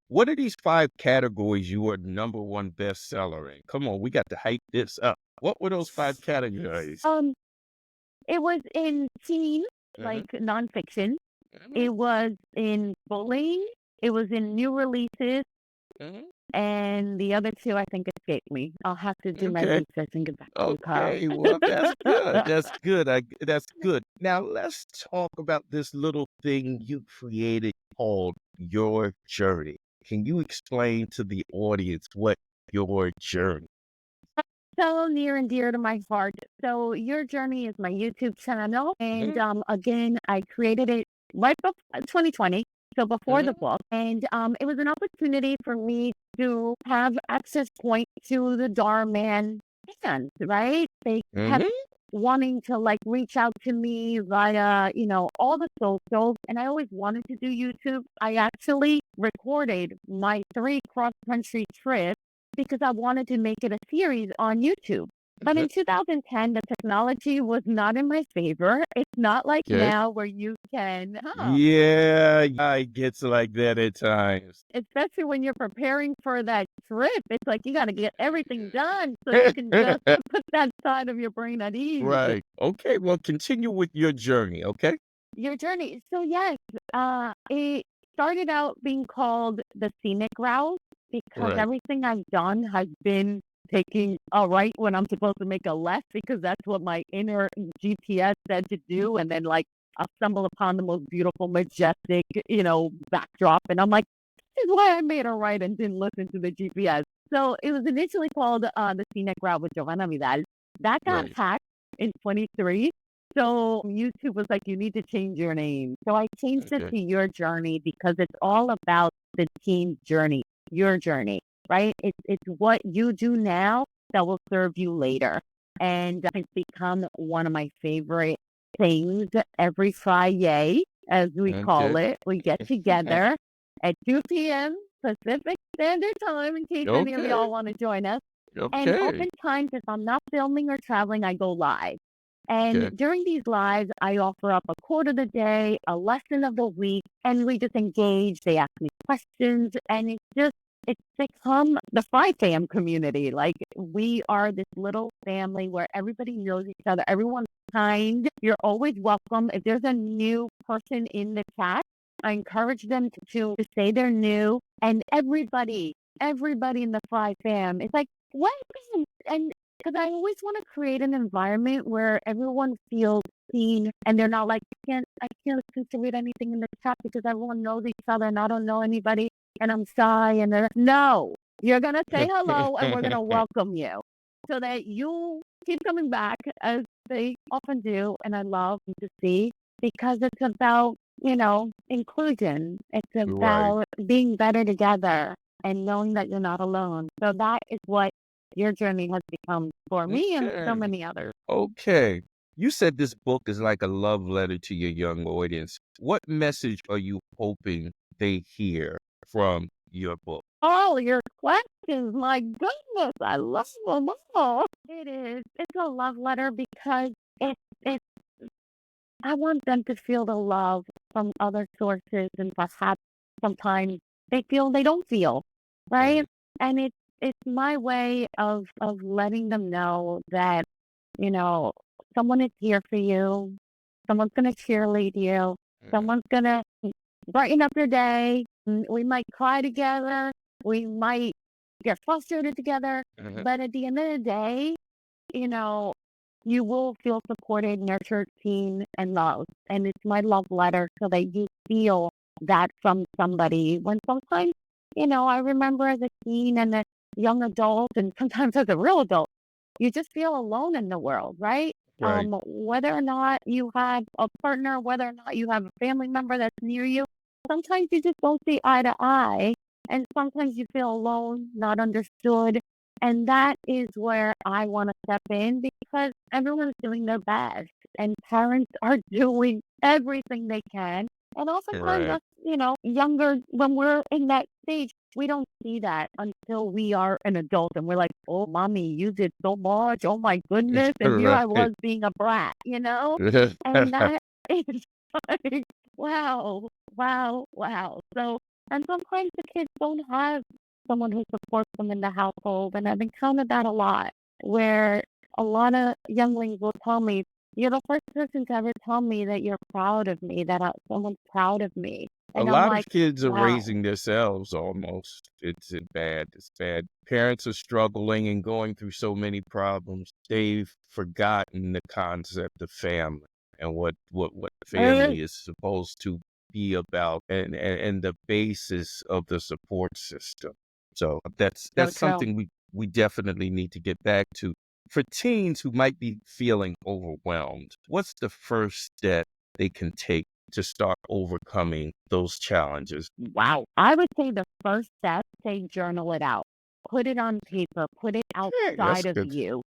What are these 5 categories you were #1 bestseller in? Come on, we got to hype this up. What were those 5 categories? Um, it was in teen, Mhm, like nonfiction. mhm, It was in bullying. It was in new releases. mhm. And the other two, I think, escaped me. I'll have to do my Okay. research and get back to you, Carl. Okay, well, that's good. That's good. That's good. Now let's talk about this little thing you created called Your Journey. Can you explain to the audience what your journey? So near and dear to my heart. So Your Journey is my YouTube channel, and Mhm, again, I created it right before 2020, so before the mhm, book, and it was an opportunity for me to have access point to the Dhar Mann fans, right? They kept mhm. wanting to like reach out to me via, all the socials. And I always wanted to do YouTube. I actually recorded my 3 cross-country trips because I wanted to make it a series on YouTube. But Uh-huh. in 2010, the technology was not in my favor. It's not like Okay. now where you can, Yeah, it gets like that at times. especially when you're preparing for that trip. It's like you got to get everything done so you can just put that side of your brain at ease. Right. Okay, well, continue with your journey, okay? Your journey. So yes, it started out being called the scenic route because Right. everything I've done has been taking a right when I'm supposed to make a left because that's what my inner GPS said to do. And then like I'll stumble upon the most beautiful, majestic, backdrop. And I'm like, this is why I made a right and didn't listen to the GPS. So it was initially called the scenic route with Jovanna Vidal. That got Right. hacked in 23. So YouTube was like, you need to change your name. So I changed it Okay. to Your Journey because it's all about the team's journey, your journey, right? It's what you do now that will serve you later. And it's become one of my favorite things every Friday, as we call Okay. it. We get together at 2 p.m. Pacific Standard Time in case any of Okay. y'all want to join us. And Okay. oftentimes, if I'm not filming or traveling, I go live. And Okay. during these lives, I offer up a quote of the day, a lesson of the week, and we just engage. They ask me questions, and it's become the Fry Fam community. Like we are this little family where everybody knows each other. Everyone's kind. You're always welcome. If there's a new person in the chat, I encourage them to say they're new. And everybody in the Fry Fam is like, welcome. And because I always want to create an environment where everyone feels seen and they're not like, I can't read anything in the chat because everyone knows each other and I don't know anybody and I'm shy and they're no, you're gonna say hello and we're gonna welcome you so that you keep coming back as they often do and I love to see because it's about, inclusion. It's Right. about being better together and knowing that you're not alone. So that is what your journey has become for me and so Okay. many others. Okay. You said this book is like a love letter to your young audience. What message are you hoping they hear from your book? All your questions, my goodness, I love them all. It is. It's a love letter because it's I want them to feel the love from other sources and perhaps sometimes they feel they don't feel, right? Right. And it's my way of letting them know that, you know, someone is here for you. Someone's gonna cheerlead you. Uh-huh. Someone's gonna brighten up your day. We might cry together. We might get frustrated together. Uh-huh. But at the end of the day, you know, you will feel supported, nurtured, seen, and loved. And it's my love letter so that you feel that from somebody. When sometimes, I remember as a teen and a young adult, and sometimes as a real adult, you just feel alone in the world, right? Right. Whether or not you have a partner, whether or not you have a family member that's near you, sometimes you just don't see eye to eye. And sometimes you feel alone, not understood. And that is where I want to step in because everyone's doing their best and parents are doing everything they can. And oftentimes Right. us, younger, when we're in that stage, we don't see that until we are an adult and we're like, oh, mommy, you did so much. Oh my goodness. And here I Right. was being a brat, And that is like, wow, wow, wow. So, and sometimes the kids don't have someone who supports them in the household. And I've encountered that a lot, where a lot of younglings will tell me, "You're the first person to ever tell me that you're proud of me, that someone's proud of me." A And I'm lot like, of kids are wow, raising themselves almost. It's bad. It's bad. Parents are struggling and going through so many problems. They've forgotten the concept of family and what uh, family is supposed to be about and the basis of the support system. So so that's true. something we definitely need to get back to. For teens who might be feeling overwhelmed, what's the first step they can take to start overcoming those challenges? Wow. I would say the first step, say journal it out. Put it on paper, put it Hey, that's outside of good. you.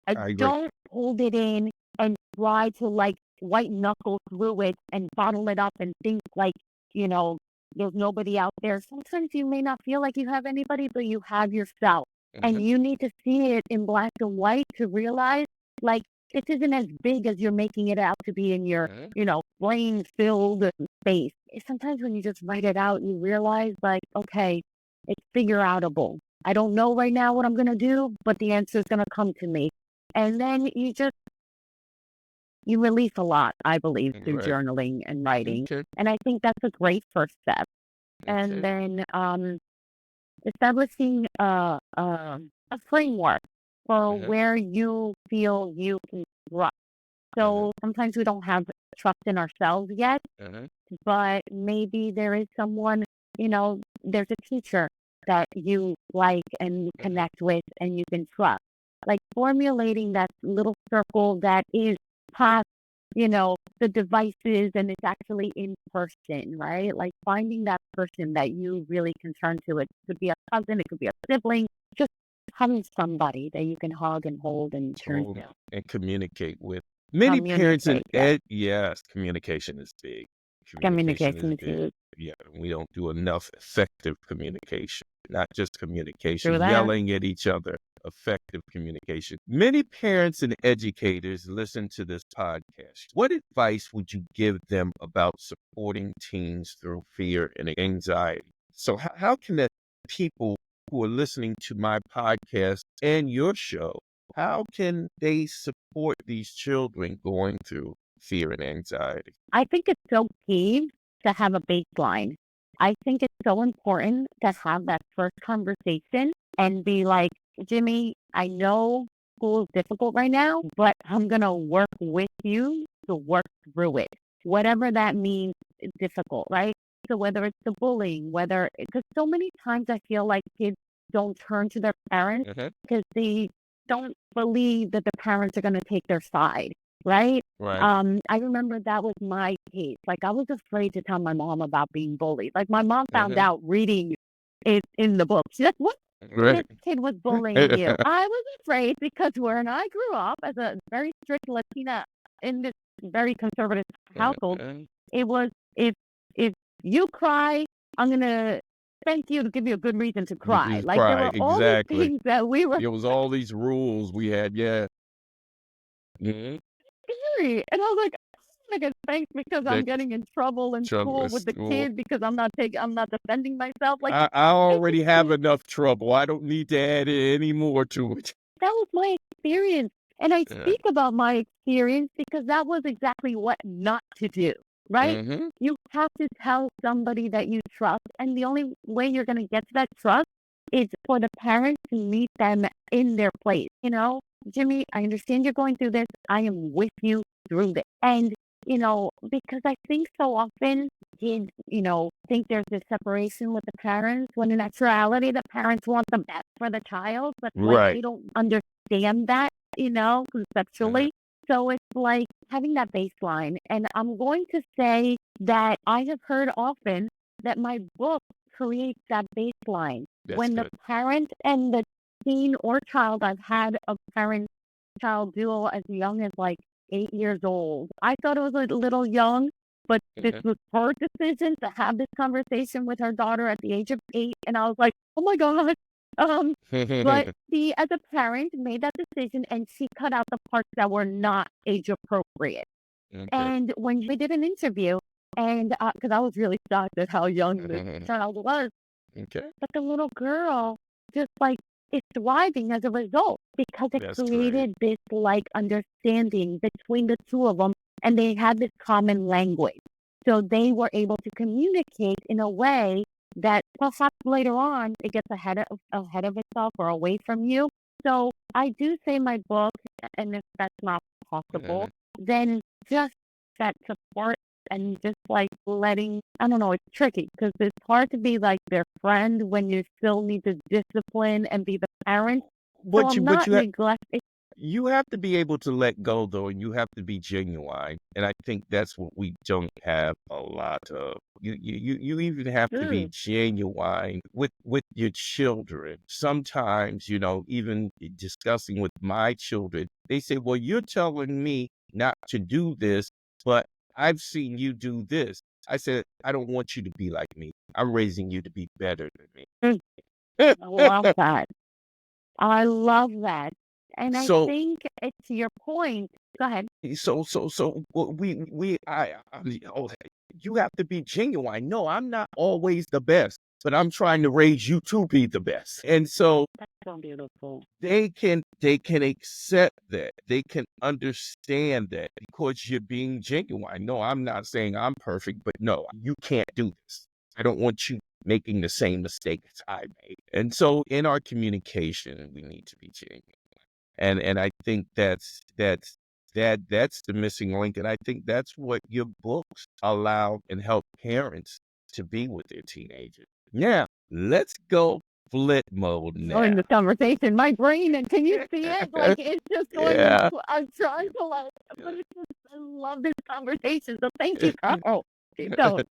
I agree. Don't hold it in and try to like white knuckle through it and bottle it up and think like, you know, there's nobody out there. Sometimes you may not feel like you have anybody, but you have yourself. And Mhm, you need to see it in black and white to realize like this isn't as big as you're making it out to be in your, mhm, brain filled space. Sometimes when you just write it out, you realize like, okay, it's figure outable. I don't know right now what I'm going to do, but the answer is going to come to me. And then you release a lot, I believe, through right. journaling and writing. Okay, And I think that's a great first step. And okay. then establishing a framework for Mhm, where you feel you can trust. mhm, So sometimes we don't have trust in ourselves yet, mhm, but maybe there is someone, there's a teacher that you like and mhm, connect with and you can trust. Like formulating that little circle that is past, the devices and it's actually in person, right? Like finding that person that you really can turn to. It could be a cousin, it could be a sibling, just having somebody that you can hug and hold and turn hold to. and communicate with. Many parents in Communicate, yeah. yes, communication is big. Communication is Communication is big. huge. Yeah, we don't do enough effective communication, not just Through communication, that. yelling at each other, effective communication. Many parents and educators listen to this podcast. What advice would you give them about supporting teens through fear and anxiety? So, how can the people who are listening to my podcast and your show, how can they support these children going through fear and anxiety? I think it's so key to have a baseline. I think it's so important to have that first conversation and be like, Jimmy, I know school is difficult right now, but I'm going to work with you to work through it. Whatever that means, difficult, right? So whether it's the bullying, because so many times I feel like kids don't turn to their parents Mhm. because they don't believe that the parents are going to take their side, right? Right. I remember that was my case. Like, I was afraid to tell my mom about being bullied. Like, my mom found Mhm. out reading it in the book. She's like, "What? This Right. kid was bullying you." I was afraid because when I grew up as a very strict Latina in this very conservative household, Mhm. it was if you cry, I'm gonna spank you to give you a good reason to You cry. just Like, there cry, were all these exactly. things that we were It was all these rules we had, yeah. Mhm. scary, and I was like, "I'm gonna get spanked because I'm That getting in trouble in trouble school is with the school. kid because I'm not defending myself." Like, I it already have became enough trouble. I don't need to add any more to it. that was my experience, and I Yeah. speak about my experience because that was exactly what not to do, right? Mhm. You have to tell somebody that you trust, and the only way you're gonna get to that trust is for the parent to meet them in their place, "Jimmy, I understand you're going through this. I am with you through this." And, because I think so often kids, think there's this separation with the parents when in actuality the parents want the best for the child, but like Right. they don't understand that, Uh-huh. conceptually. So it's like having that baseline. And I'm going to say that I have heard often that my book creates that baseline. That's When the good. parent and the teen or child, I've had a parent child duo as young as like 8 years old. I thought it was a little young, but this Mhm. was her decision to have this conversation with her daughter at the age of 8. And I was like, oh my God. Um, but she, as a parent, made that decision and she cut out the parts that were not age appropriate. Okay. And when we did an interview, and because I was really shocked at how young this child was, Okay. but the little girl just like is thriving as a result because it That's great. created this like understanding between the two of them and they had this common language. So they were able to communicate in a way that perhaps later on it gets ahead of itself or away from you. So I do say my book, and if that's not possible, Mhm. then just that support and just like letting, I don't know, it's tricky because it's hard to be like their friend when you still need to discipline and be the parent. So But you I'm but not you ha neglecting. You have to be able to let go though, and you have to be genuine. And I think that's what we don't have a lot of. You even have to be Mm. genuine with your children. Sometimes, even discussing with my children, they say, "Well, you're telling me not to do this, but I've seen you do this." I said, "I don't want you to be like me. I'm raising you to be better than me." Mm. I love that. I love that. And I So think it's your point. Go ahead. oh, you have to be genuine. No, I'm not always the best, but I'm trying to raise you to be the best. And so That's so beautiful. they can accept that. They can understand that because you're being genuine. No, I'm not saying I'm perfect, but no, you can't do this. I don't want you making the same mistakes I made. And so in our communication, we need to be genuine. And I think that's the missing link, and I think that's what your books allow and help parents to be with their teenagers. Now, let's go flip mode Knowing now. this conversation, my brain, and can you see it? Like it's just going. Yeah. I'm trying to like, but it's just, I love this conversation. So thank you, Carl. Keep going.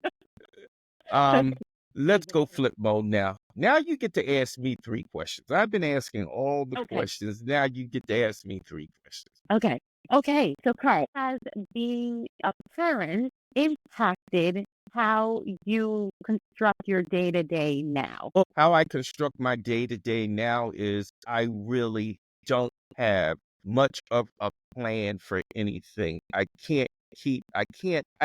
Um, let's go flip mode now. Now you get to ask me 3 questions. I've been asking all the Okay. questions. Now you get to ask me 3 questions. Okay. Okay. So, Carl, has being a parent impacted how you construct your day to day now? Well, how I construct my day to day now is I really don't have much of a plan for anything. I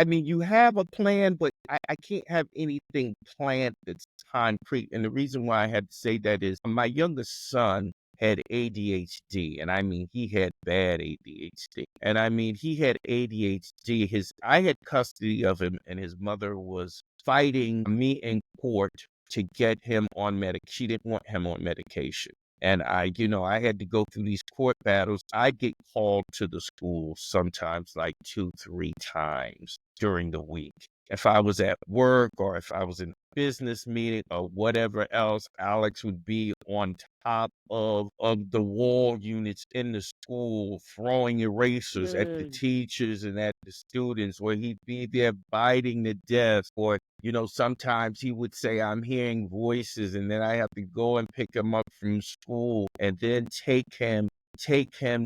mean, you have a plan, but I can't have anything planned that's concrete. And the reason why I had to say that is my youngest son had ADHD, and I mean, he had bad ADHD. And I mean, he had ADHD. I had custody of him, and his mother was fighting me in court to get him on she didn't want him on medication. And I had to go through these court battles. I get called to the school sometimes like 2, 3 times during the week. If I was at work or if I was in a business meeting or whatever else, Alex would be on top of the wall units in the school, throwing erasers at the Mm. teachers and at the students, or he'd be there biting the desk, or sometimes he would say, "I'm hearing voices," and then I have to go and pick him up from school and then take him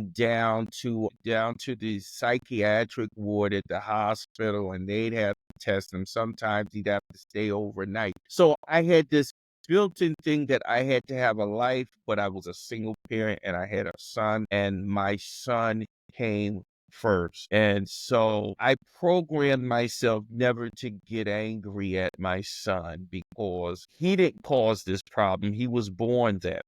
down to the psychiatric ward at the hospital, and they'd have to test him. Sometimes he'd have to stay overnight. So I had this built-in thing that I had to have a life, but I was a single parent and I had a son, and my son came first. And so I programmed myself never to get angry at my son because he didn't cause this problem. He was born that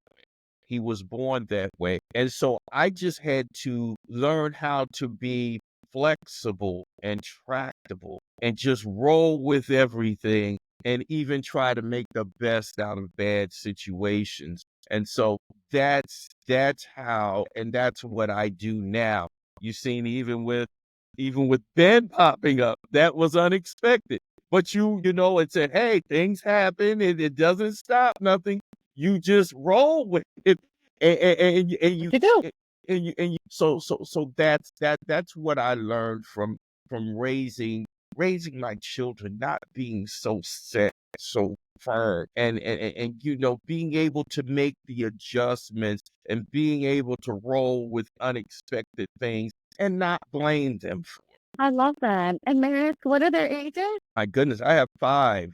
he was born that way. And so I just had to learn how to be flexible and tractable and just roll with everything and even try to make the best out of bad situations. And so that's how and that's what I do now. You seen even with Ben popping up, that was unexpected. But it said, hey, things happen and it doesn't stop nothing. You just roll with it, and you What you do? so that's what I learned from raising my children, not being so set, so firm, and being able to make the adjustments and being able to roll with unexpected things and not blame them for it. I love that. And may I ask, what are their ages? My goodness, I have 5.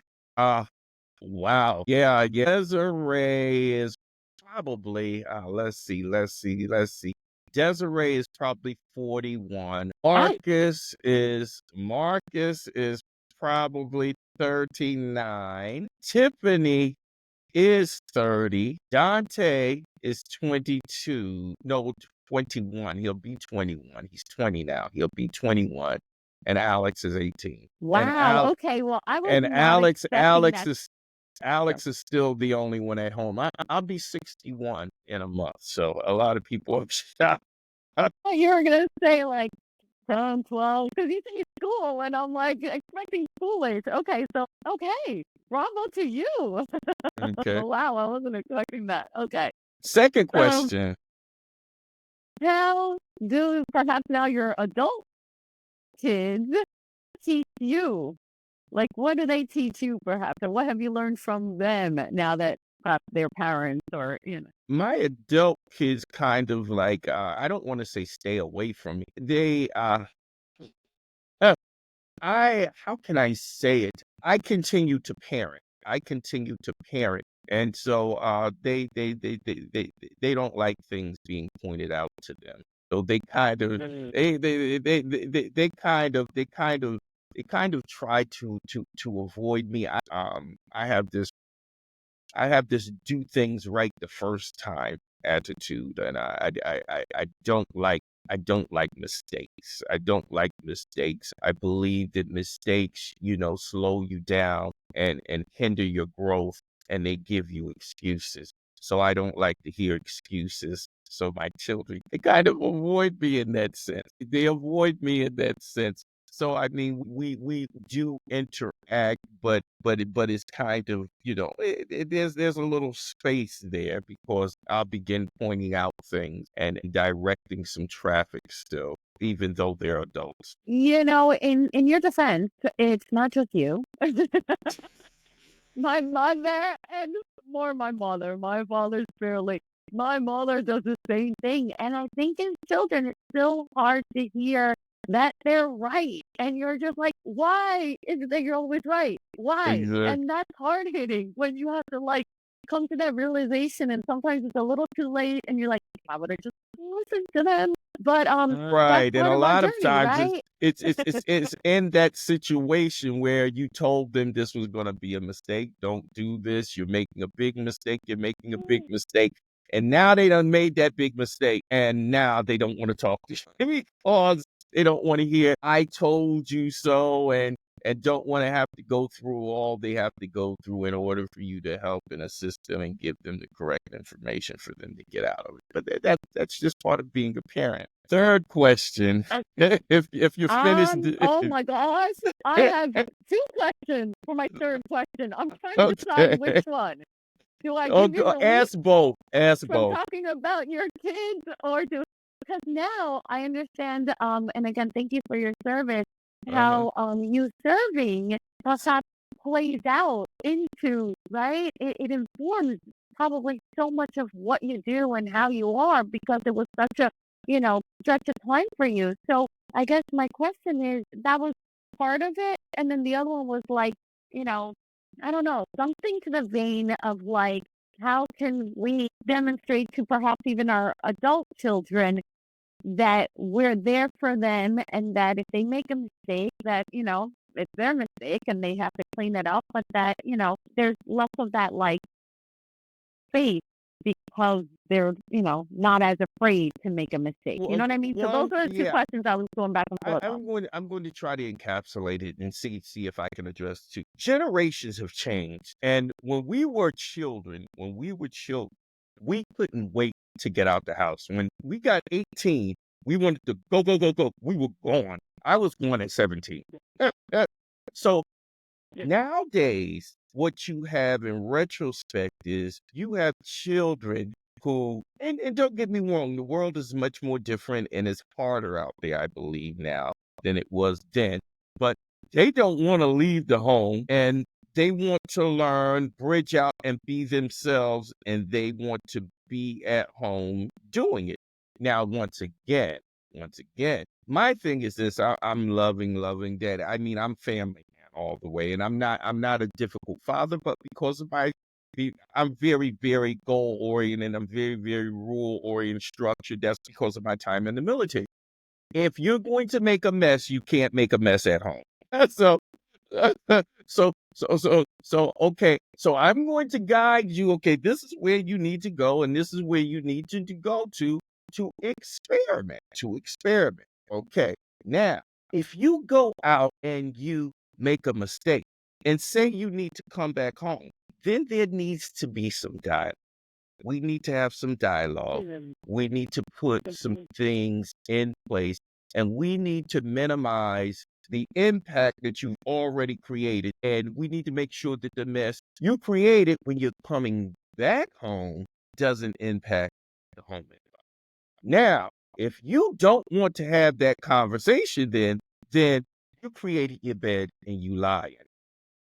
Wow. Yeah, yeah. Desiree is probably, let's see. Desiree is probably 41. Oh, Marcus is probably 39. Tiffany is 30. Dante is 22. No, 21. He'll be 21. He's 20 now. He'll be 21. And Alex is 18. And wow. Al Okay. Well, I was and not Alex expecting Alex that. is So, Alex is still the only one at home. I'll be 61 in a month. So a lot of people are shocked. oh, you were going to say like 10, 12, because you say school, and I'm like expecting school age. Okay. So, okay. Bravo to you. Okay. Wow. I wasn't expecting that. Okay. Second Um, question. how do perhaps now your adult kids teach you? Like, what do they teach you perhaps, or what have you learned from them now that perhaps they're parents or, My adult kids kind of like, I don't wanna say stay away from me. Uh, how can I say it? I continue to parent. I continue to parent, and so, they don't like things being pointed out to them. So they kind of they kind of try to avoid me. I have this do things right the first time attitude, and I don't like mistakes. I don't like mistakes. I believe that mistakes, slow you down and hinder your growth, and they give you excuses. So I don't like to hear excuses. So my children, they kind of avoid me in that sense. They avoid me in that sense. So I mean, we do interact, but it's kind of, there's a little space there because I'll begin pointing out things and directing some traffic still, even though they're adults. in your defense, it's not just you. My mother and more my mother. My father's barely. My mother does the same thing. And I think as children, it's so hard to hear that they're right. And you're just like, why is it that you're always right? Why? Exactly. And that's hard hitting when you have to like come to that realization. And sometimes it's a little too late. And you're like, I would have just listened to them. But that's Right, and part a of our lot of journey, times right? it's in that situation where you told them this was gonna be a mistake, "Don't do this, you're making a big mistake, you're making a big mistake," and now they done made that big mistake, and now they don't wanna talk to you because they don't wanna hear, "I told you so," and don't wanna have to go through all they have to go through in order for you to help and assist them and give them the correct information for them to get out of it. But that's just part of being a parent. Third question, if you're finished Oh my gosh. I have 2 questions for my 3rd question. I'm trying to decide which okay. one. Do I Oh, give you go relief ask both, ask from both. talking about your kids or do because now I understand, and again, thank you for your service, Uh-huh. how, you serving perhaps plays out into, right? It informs probably so much of what you do and how you are because it was such a, stretch of time for you. So I guess my question is, that was part of it, and then the other one was like, you know, I don't know, something to the vein of like, how can we demonstrate to perhaps even our adult children that we're there for them and that if they make a mistake that, it's their mistake and they have to clean it up, but that, there's less of that like faith because they're, not as afraid to make a mistake. You know Well, what I mean? So those one, are the 2 yeah, questions I was going back and forth on. I'm going to try to encapsulate it and see if I can address two. Generations have changed, and when we were children, we couldn't wait to get out the house. When we got 18, we wanted to go go go go. We were gone. I was gone at 17. So nowadays, what you have in retrospect is you have children who, and don't get me wrong, the world is much more different and it's harder out there, I believe, now than it was then. But they don't want to leave the home and they want to learn, bridge out, and be themselves, and they want to be at home doing it. Now, once again, my thing is this: I'm loving dad. I mean, I'm family man all the way, and I'm not a difficult father, but because of I'm very goal oriented. I'm very rule oriented, structured. That's because of my time in the military. If you're going to make a mess, you can't make a mess at home. So okay. So I'm going to guide you. Okay, this is where you need to go, and this is where you need to go to experiment. To experiment. Okay. Now, if you go out and you make a mistake, and say you need to come back home, then there needs to be some dialogue. We need to have some dialogue. We need to put some things in place, and we need to minimize the impact that you've already created. And we need to make sure that the mess you created when you're coming back home doesn't impact the home environment. Now, If you don't want to have that conversation, then you created your bed and you lying.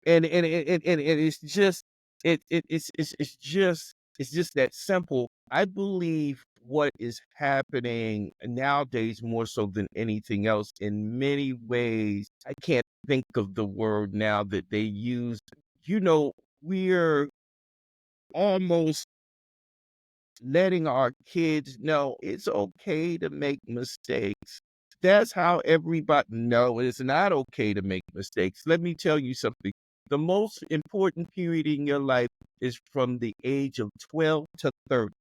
And it's just it's just that simple. I believe what is happening nowadays more so than anything else in many ways. I can't think of the word now that they use. You know, we're almost letting our kids know it's okay to make mistakes. That's how everybody know it's not okay to make mistakes. Let me tell you something. The most important period in your life is from the age of 12 to 30.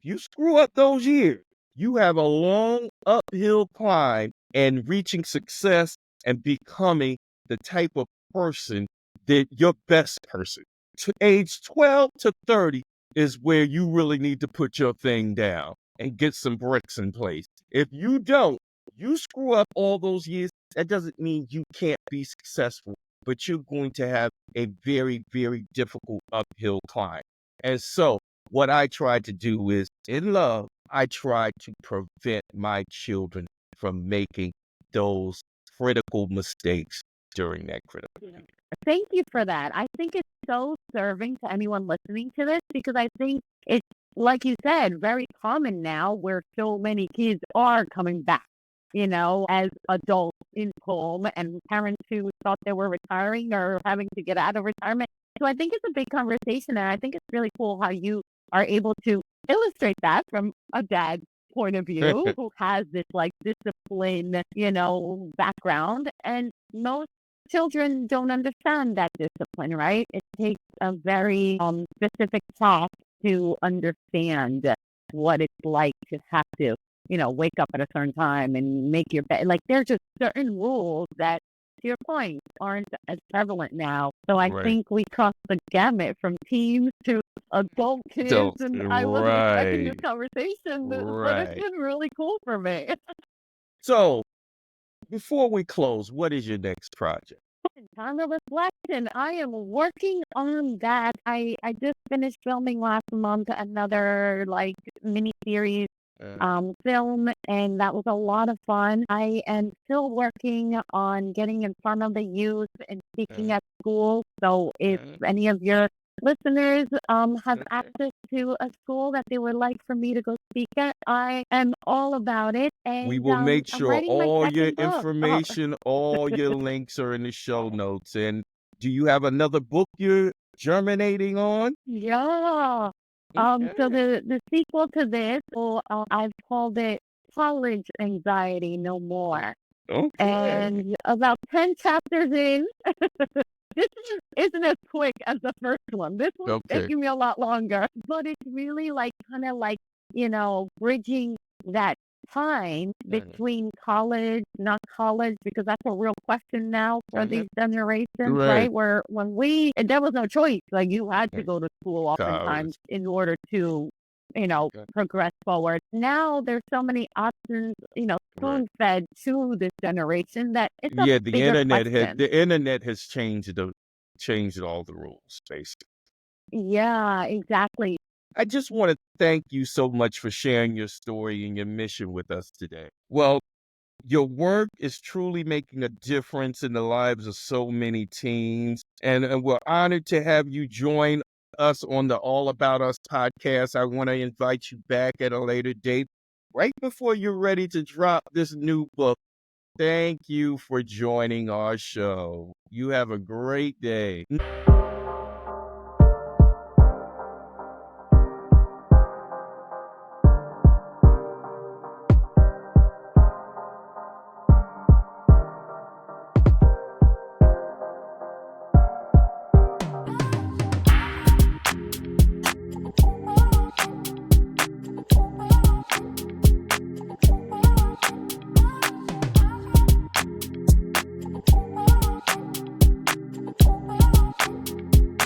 You screw up those years, you have a long uphill climb and reaching success and becoming the type of person that your best person. To age 12 to 30 is where you really need to put your thing down and get some bricks in place. If you don't, you screw up all those years. That doesn't mean you can't be successful, but you're going to have a very, very difficult uphill climb. And so, what I try to do is, in love, I try to prevent my children from making those critical mistakes during that critical period. Thank you for that. I think it's so serving to anyone listening to this because I think it's, like you said, very common now where so many kids are coming back, as adults in home and parents who thought they were retiring or having to get out of retirement. So I think it's a big conversation, and I think it's really cool how you are able to illustrate that from a dad's point of view who has this like discipline, background. And most children don't understand that discipline, right? It takes a very specific task to understand what it's like to have to, wake up at a certain time and make your bed. Like there's just certain rules that, to your point, aren't as prevalent now. So I Right. think we cross the gamut from teens to adult kids, So, and I wasn't expecting this right, conversation, but it's right. been really cool for me. So, before we close, what is your next project? Time of reflection. I am working on that. I just finished filming last month another like mini series Uh, film, and that was a lot of fun. I am still working on getting in front of the youth and speaking uh, at school. So if uh, any of your listeners have okay. access to a school that they would like for me to go speak at, I am all about it. We And will make I'm sure writing my all your second book. Oh, information, all your links are in the show notes. And do you have another book you're germinating on? yeah. So Okay. the sequel to this, well, I've called it College Anxiety No More. Okay. And about 10 chapters in, this isn't as quick as the first one. This one's Okay. taking me a lot longer, but it's really like kind of like, bridging that time Uh, between college, not college, because that's a real question now for uh, these generations, right. right? Where when and there was no choice, like you had to Uh, go to school oftentimes College. in order to, Okay. progress forward. Now there's so many options, Right. spoon fed to this generation that it's a Yeah, bigger question. the internet has changed all the rules, basically. Yeah, exactly. I just want to thank you so much for sharing your story and your mission with us today. Well, your work is truly making a difference in the lives of so many teens, and we're honored to have you join us on the All About Us podcast. I want to invite you back at a later date, right before you're ready to drop this new book. Thank you for joining our show. You have a great day.